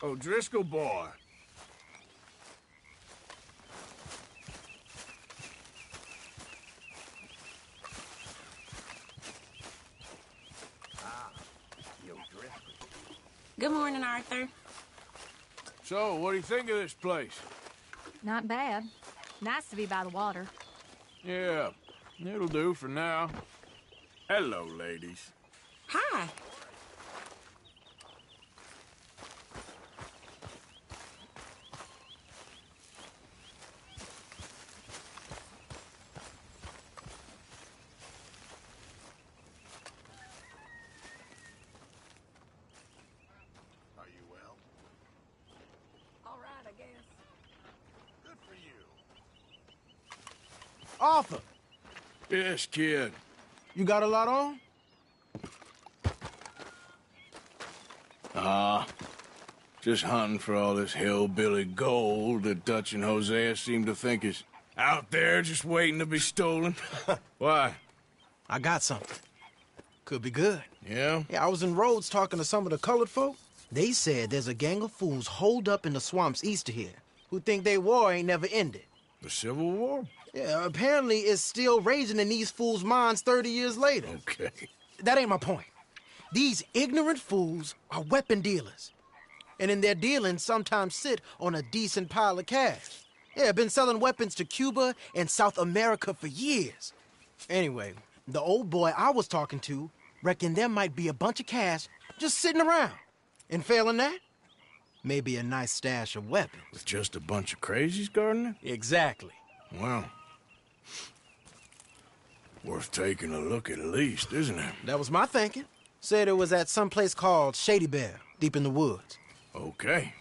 Oh, Driscoll boy. Good morning, Arthur. So, what do you think of this place? Not bad. Nice to be by the water. Yeah, it'll do for now. Hello, ladies. Hi. Are you well? All right, I guess. Good for you. Arthur, Yes, kid. you got a lot on? Just hunting for all this hillbilly gold that Dutch and Hosea seem to think is out there just waiting to be stolen. Why? I got something. Could be good. Yeah? Yeah, I was in Rhodes talking to some of the colored folk. They said there's a gang of fools holed up in the swamps east of here who think their war ain't never ended. The Civil War? Yeah, apparently it's still raging in these fools' minds 30 years later. Okay. That ain't my point. These ignorant fools are weapon dealers. And in their dealings sometimes sit on a decent pile of cash. Yeah, been selling weapons to Cuba and South America for years. Anyway, the old boy I was talking to reckoned there might be a bunch of cash just sitting around. And failing that, maybe a nice stash of weapons. With just a bunch of crazies guarding it? Exactly. Well, worth taking a look at least, isn't it? That was my thinking. Said it was at some place called Shady Bear, deep in the woods. Okay.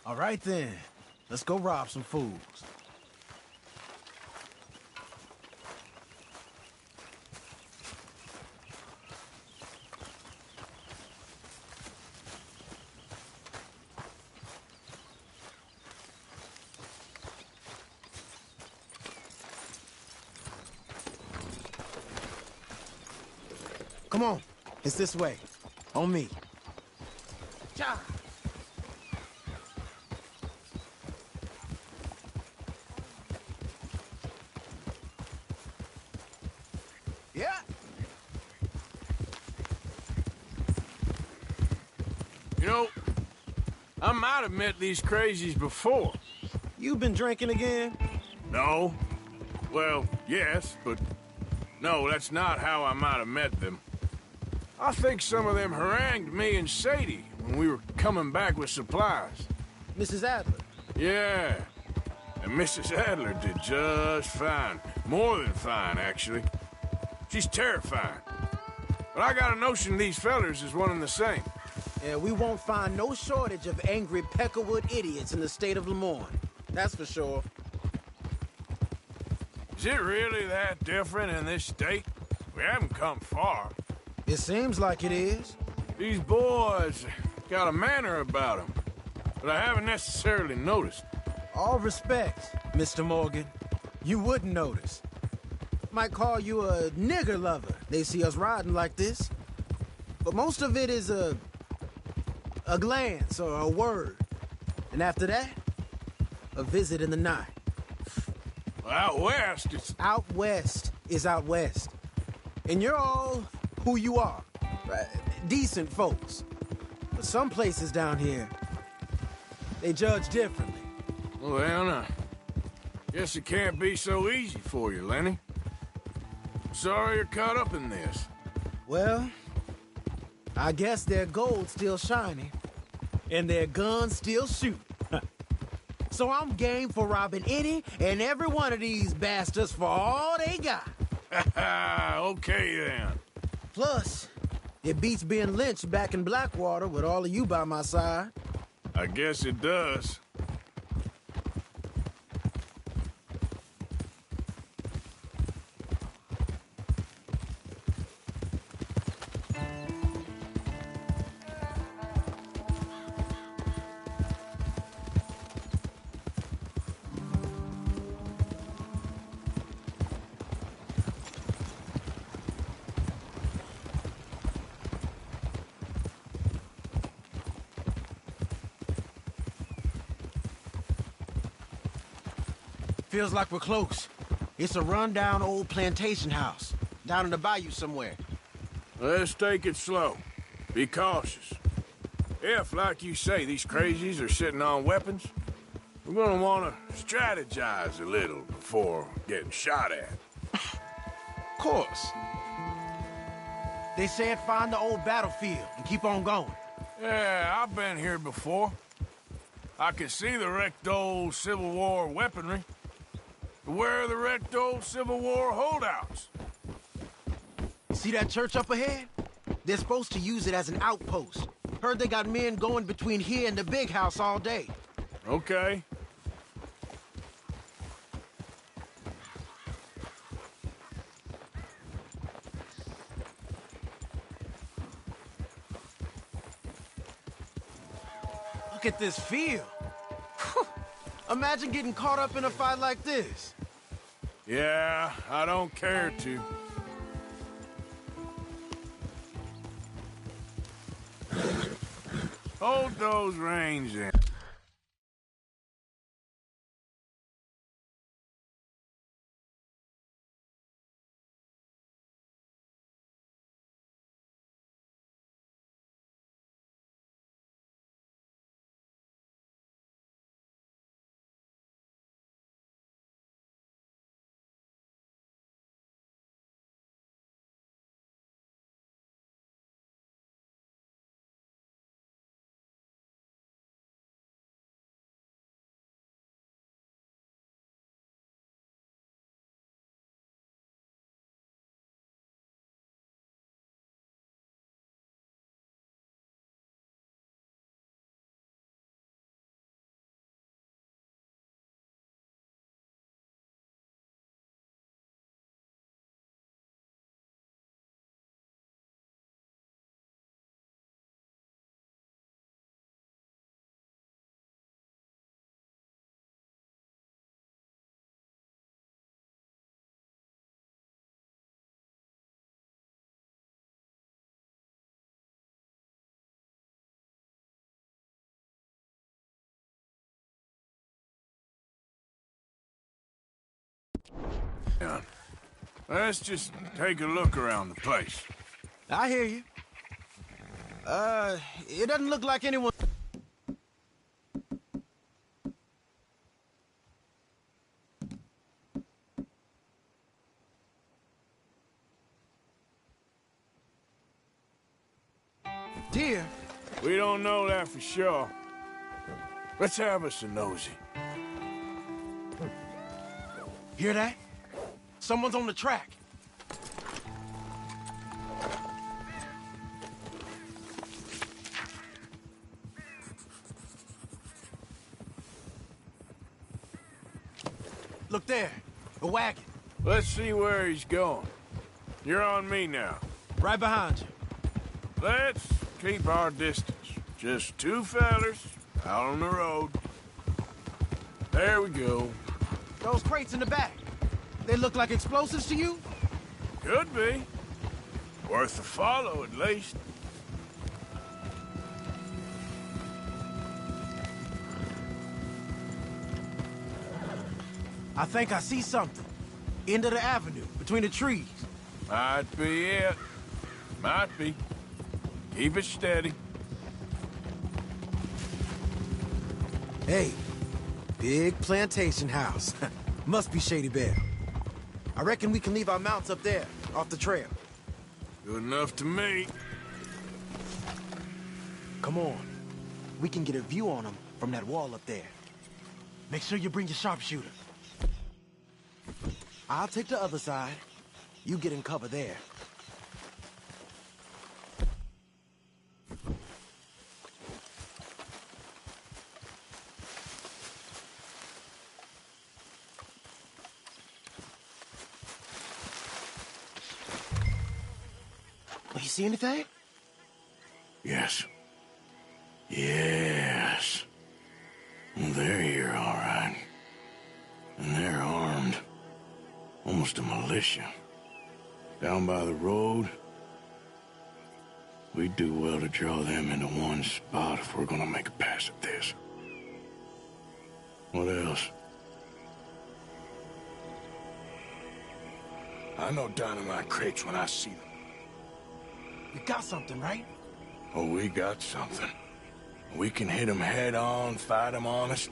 All right then, let's go rob some fools. Come on, it's this way. On me. Cha. Yeah. You know, I might have met these crazies before. You been drinking again? No. Well, yes, but no, that's not how I might have met them. I think some of them harangued me and Sadie when we were coming back with supplies. Mrs. Adler? Yeah. And Mrs. Adler did just fine. More than fine, actually. She's terrifying. But I got a notion these fellers is one and the same. Yeah, we won't find no shortage of angry Peckerwood idiots in the state of Lemoyne. That's for sure. Is it really that different in this state? We haven't come far. It seems like it is. These boys got a manner about them, but I haven't necessarily noticed. All respect, Mr. Morgan. You wouldn't notice. Might call you a nigger lover. They see us riding like this. But most of it is a glance or a word. And after that, a visit in the night. Out west, it's... Out west is out west. And you're all who you are. Decent folks. But some places down here, they judge differently. Well, now, guess it can't be so easy for you, Lenny. Sorry you're caught up in this. Well, I guess their gold's still shining, and their guns still shoot. So I'm game for robbing any and every one of these bastards for all they got. Okay, then. Plus, it beats being lynched back in Blackwater with all of you by my side. I guess it does. Feels like we're close. It's a rundown old plantation house, down in the bayou somewhere. Let's take it slow. Be cautious. If, like you say, these crazies are sitting on weapons, we're gonna want to strategize a little before getting shot at. Of course. They said find the old battlefield and keep on going. Yeah, I've been here before. I can see the wrecked old Civil War weaponry. Where are the wrecked old Civil War holdouts? See that church up ahead? They're supposed to use it as an outpost. Heard they got men going between here and the big house all day. Okay. Look at this field. Imagine getting caught up in a fight like this. Yeah, I don't care to. Hold those reins in. Let's just take a look around the place. I hear you. It doesn't look like anyone... Deer? We don't know that for sure. Let's have us a nosy. Hear that? Someone's on the track. Look there, a wagon. Let's see where he's going. You're on me now. Right behind you. Let's keep our distance. Just two fellers out on the road. There we go. Those crates in the back. They look like explosives to you? Could be. Worth a follow, at least. I think I see something. End of the avenue, between the trees. Might be it. Might be. Keep it steady. Hey, big plantation house. Must be Shady Belle. I reckon we can leave our mounts up there, off the trail. Good enough to me. Come on. We can get a view on them from that wall up there. Make sure you bring your sharpshooter. I'll take the other side. You get in cover there. You see anything? Yes. Yes. They're here, all right. And they're armed. Almost a militia. Down by the road. We'd do well to draw them into one spot if we're gonna make a pass at this. What else? I know dynamite crates when I see them. We got something, right? Oh, we got something. We can hit them head on, fight them honest.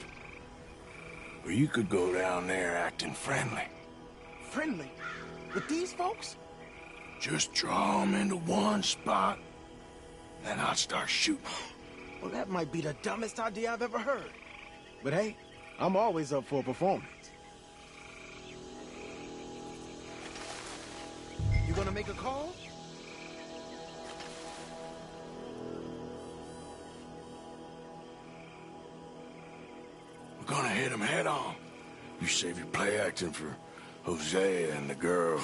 Or you could go down there acting friendly. Friendly? With these folks? Just draw them into one spot, then I'll start shooting. Well, that might be the dumbest idea I've ever heard. But hey, I'm always up for a performance. You gonna make a call? We're gonna hit them head on. You save your play acting for Hosea and the girls.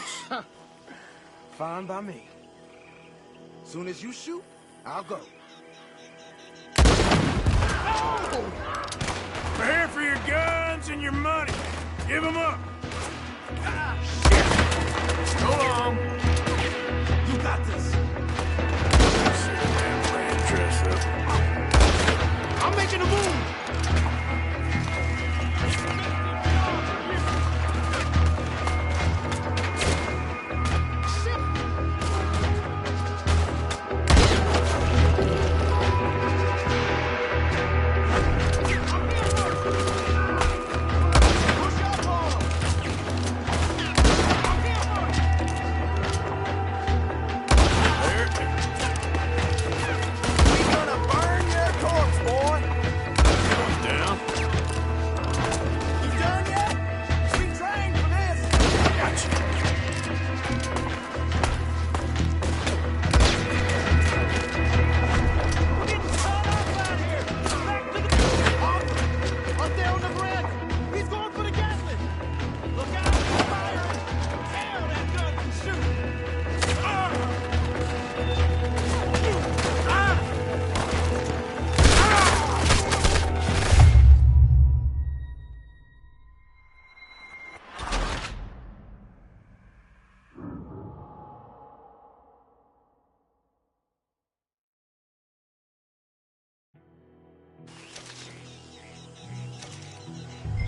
Fine by me. Soon as you shoot, I'll go. We're here for your guns and your money. Give them up. So long. You got this. Dress up. I'm making a move.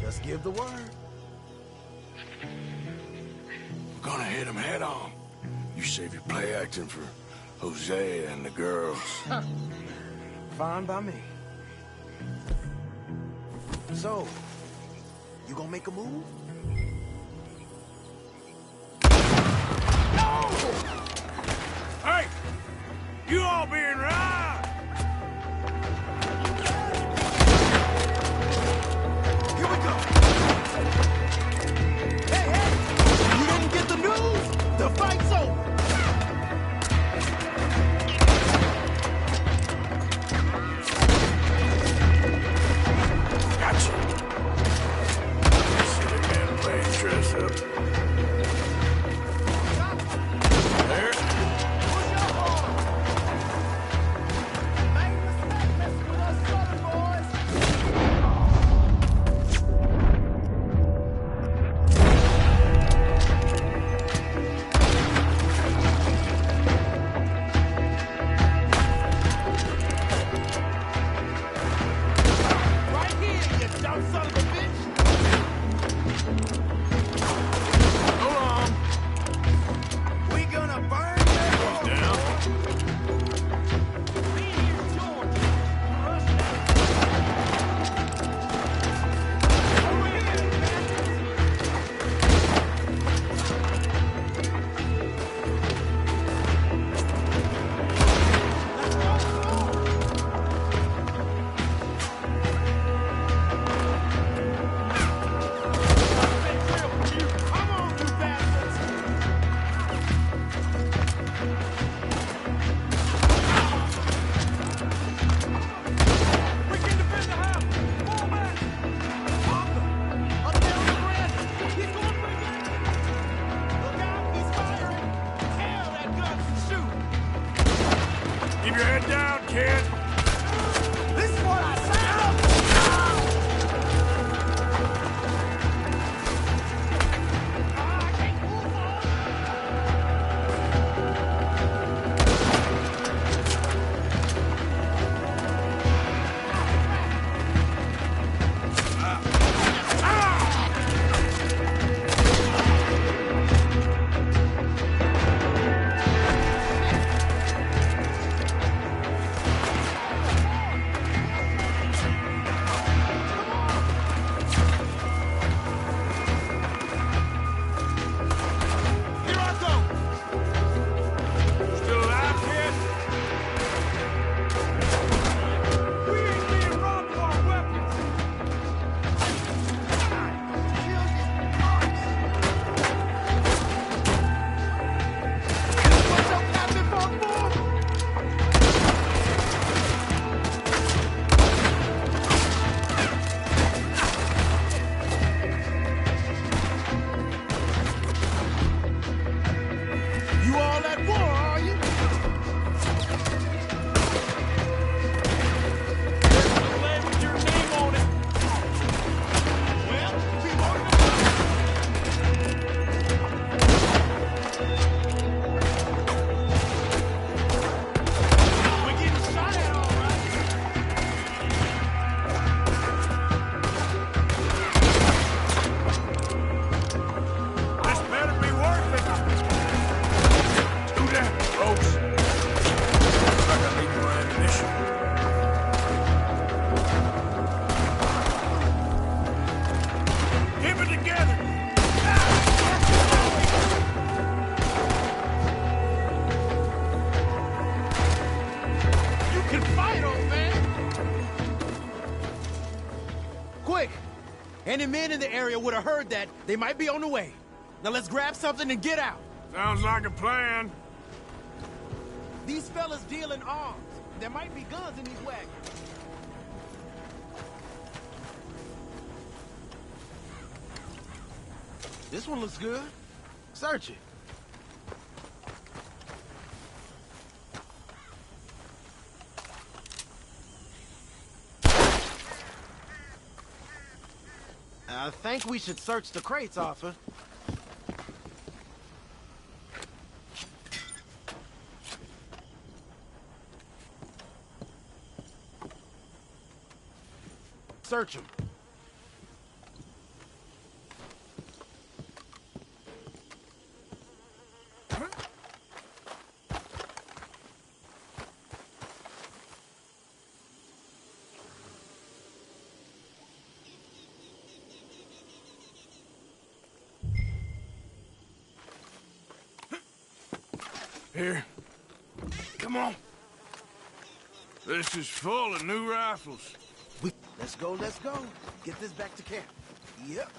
Just give the word. We're gonna hit them head on. You save your play acting for Hosea and the girls. Fine by me. So, you gonna make a move? Hey! You all being right! Here we go! Hey! You didn't get the news? The fight's over! Gotcha! See the man playing dress up. There. Any men in the area would have heard that. They might be on the way. Now let's grab something and get out. Sounds like a plan. These fellas deal in arms. There might be guns in these wagons. This one looks good. Search it. I think we should search the crates, Arthur. Search them. Here. Come on. This is full of new rifles. Let's go, let's go. Get this back to camp. Yep.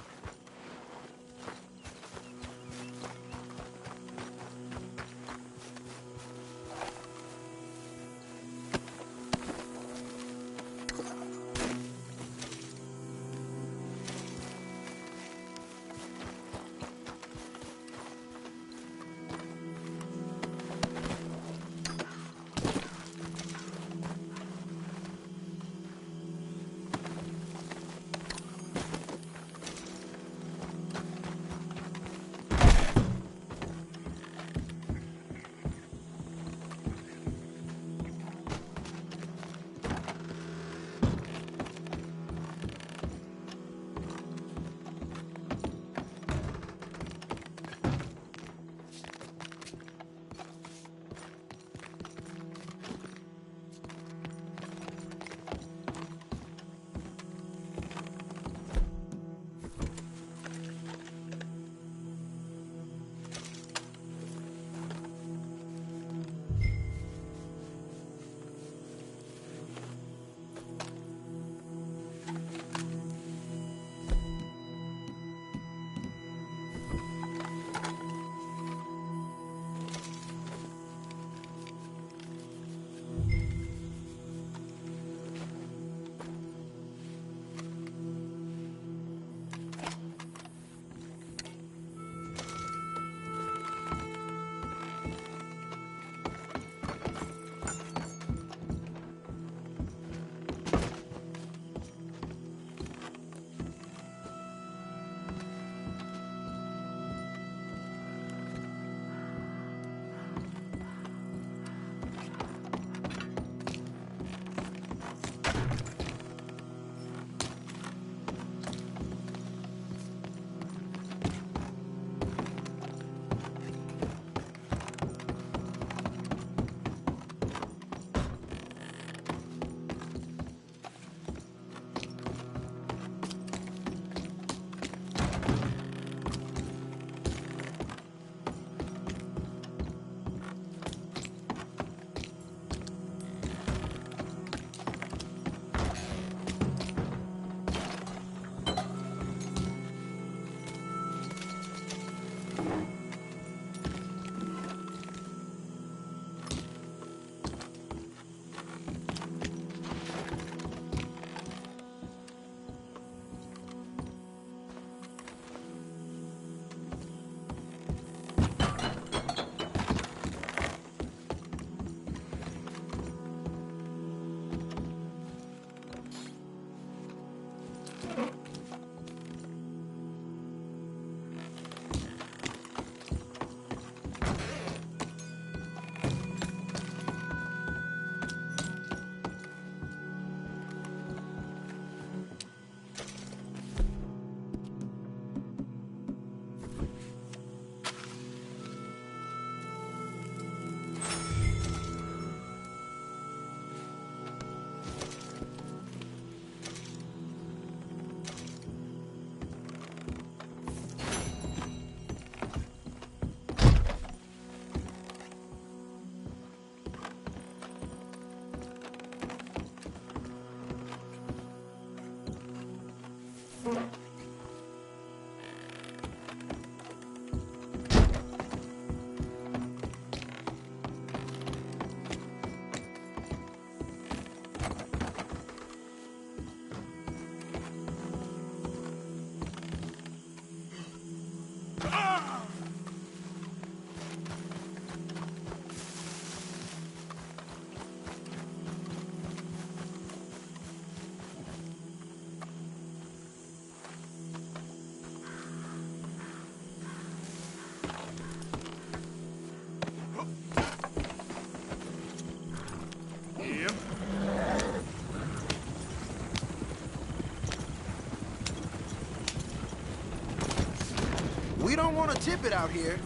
We don't want to tip it out here.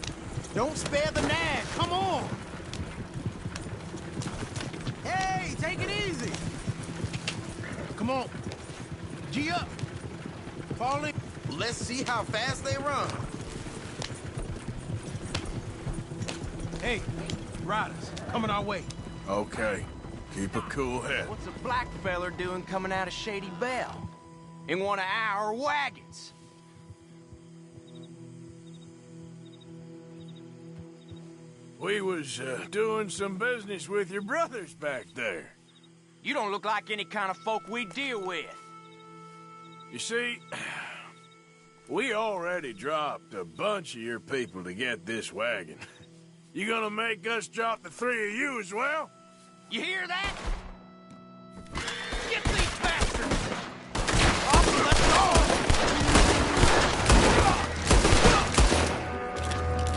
Don't spare the nag. Come on. Hey, take it easy. Come on. G up. Fall in. Let's see how fast they run. Hey, riders, coming our way. Okay. Keep a cool head. What's a black feller doing coming out of Shady Belle? In one of our wagons? We was doing some business with your brothers back there. You don't look like any kind of folk we deal with. You see, we already dropped a bunch of your people to get this wagon. You gonna make us drop the three of you as well? You hear that? Get these bastards! Off, let's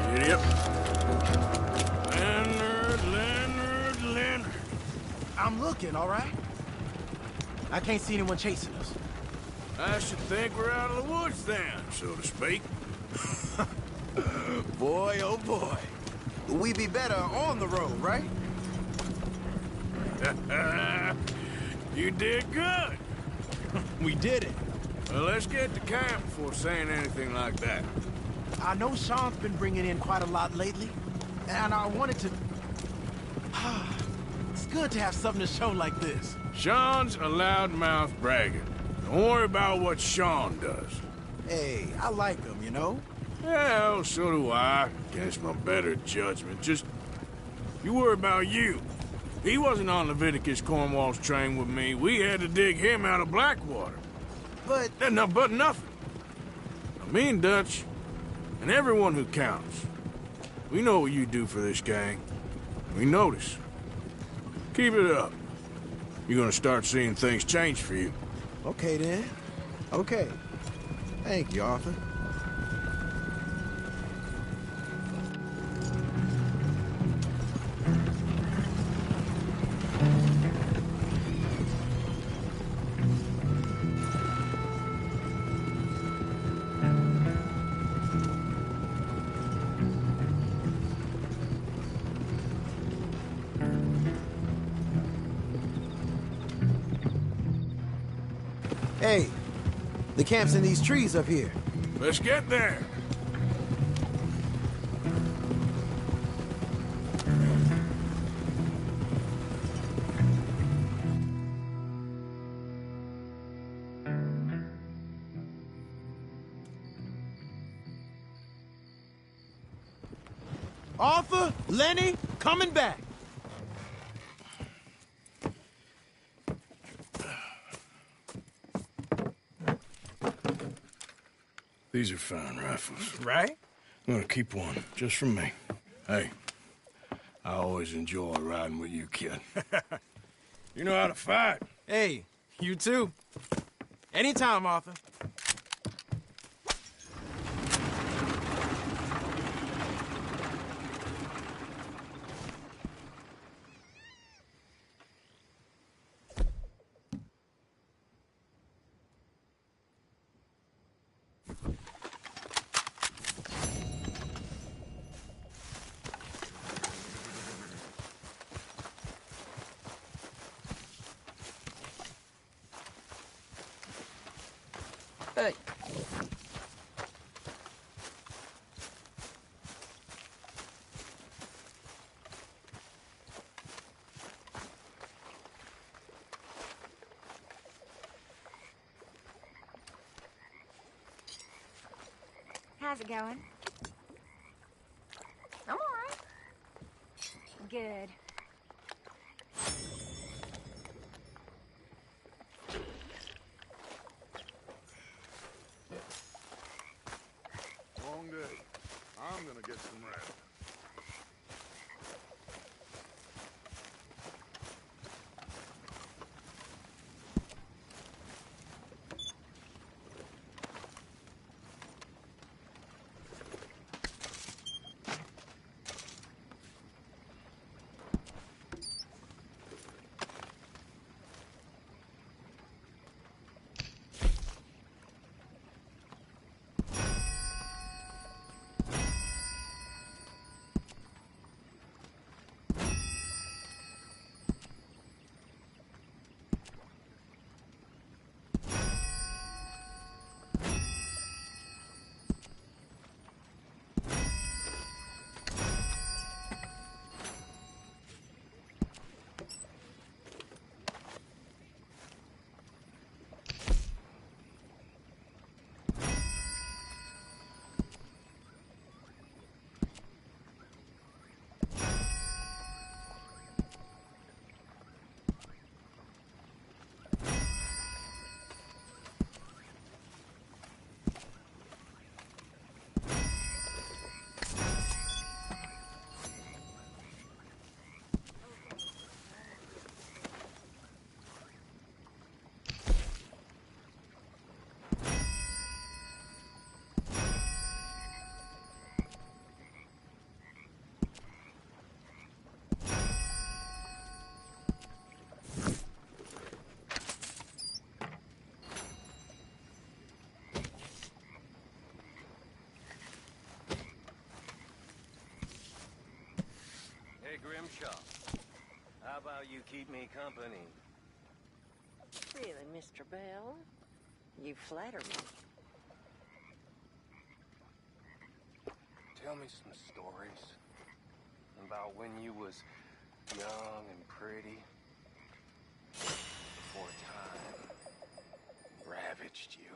go! Idiot. Leonard. I'm looking, all right? I can't see anyone chasing us. I should think we're out of the woods then, so to speak. Boy, oh boy. We be better on the road, right? You did good. We did it. Well, let's get to camp before saying anything like that. I know Sean's been bringing in quite a lot lately, and I wanted to... It's good to have something to show like this. Sean's a loudmouth bragger. Don't worry about what Sean does. Hey, I like him, you know? Well, so do I, against my better judgment. Just, you worry about you. He wasn't on Leviticus Cornwall's train with me. We had to dig him out of Blackwater. But nothing. Now, me and Dutch, and everyone who counts, we know what you do for this gang. We notice. Keep it up. You're gonna start seeing things change for you. Okay, then. Okay. Thank you, Arthur. Hey, the camp's in these trees up here. Let's get there. Arthur, Lenny, coming back. These are fine rifles. Right? I'm gonna keep one, just for me. Hey, I always enjoy riding with you, kid. You know how to fight. Hey, you too. Anytime, Arthur. Hey. How's it going? I'm all right. Good. Long day. I'm gonna get some rest. Hey, Grimshaw. How about you keep me company? Really, Mr. Bell? You flatter me. Tell me some stories about when you was young and pretty, before time ravaged you.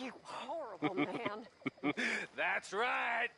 You horrible man. That's right.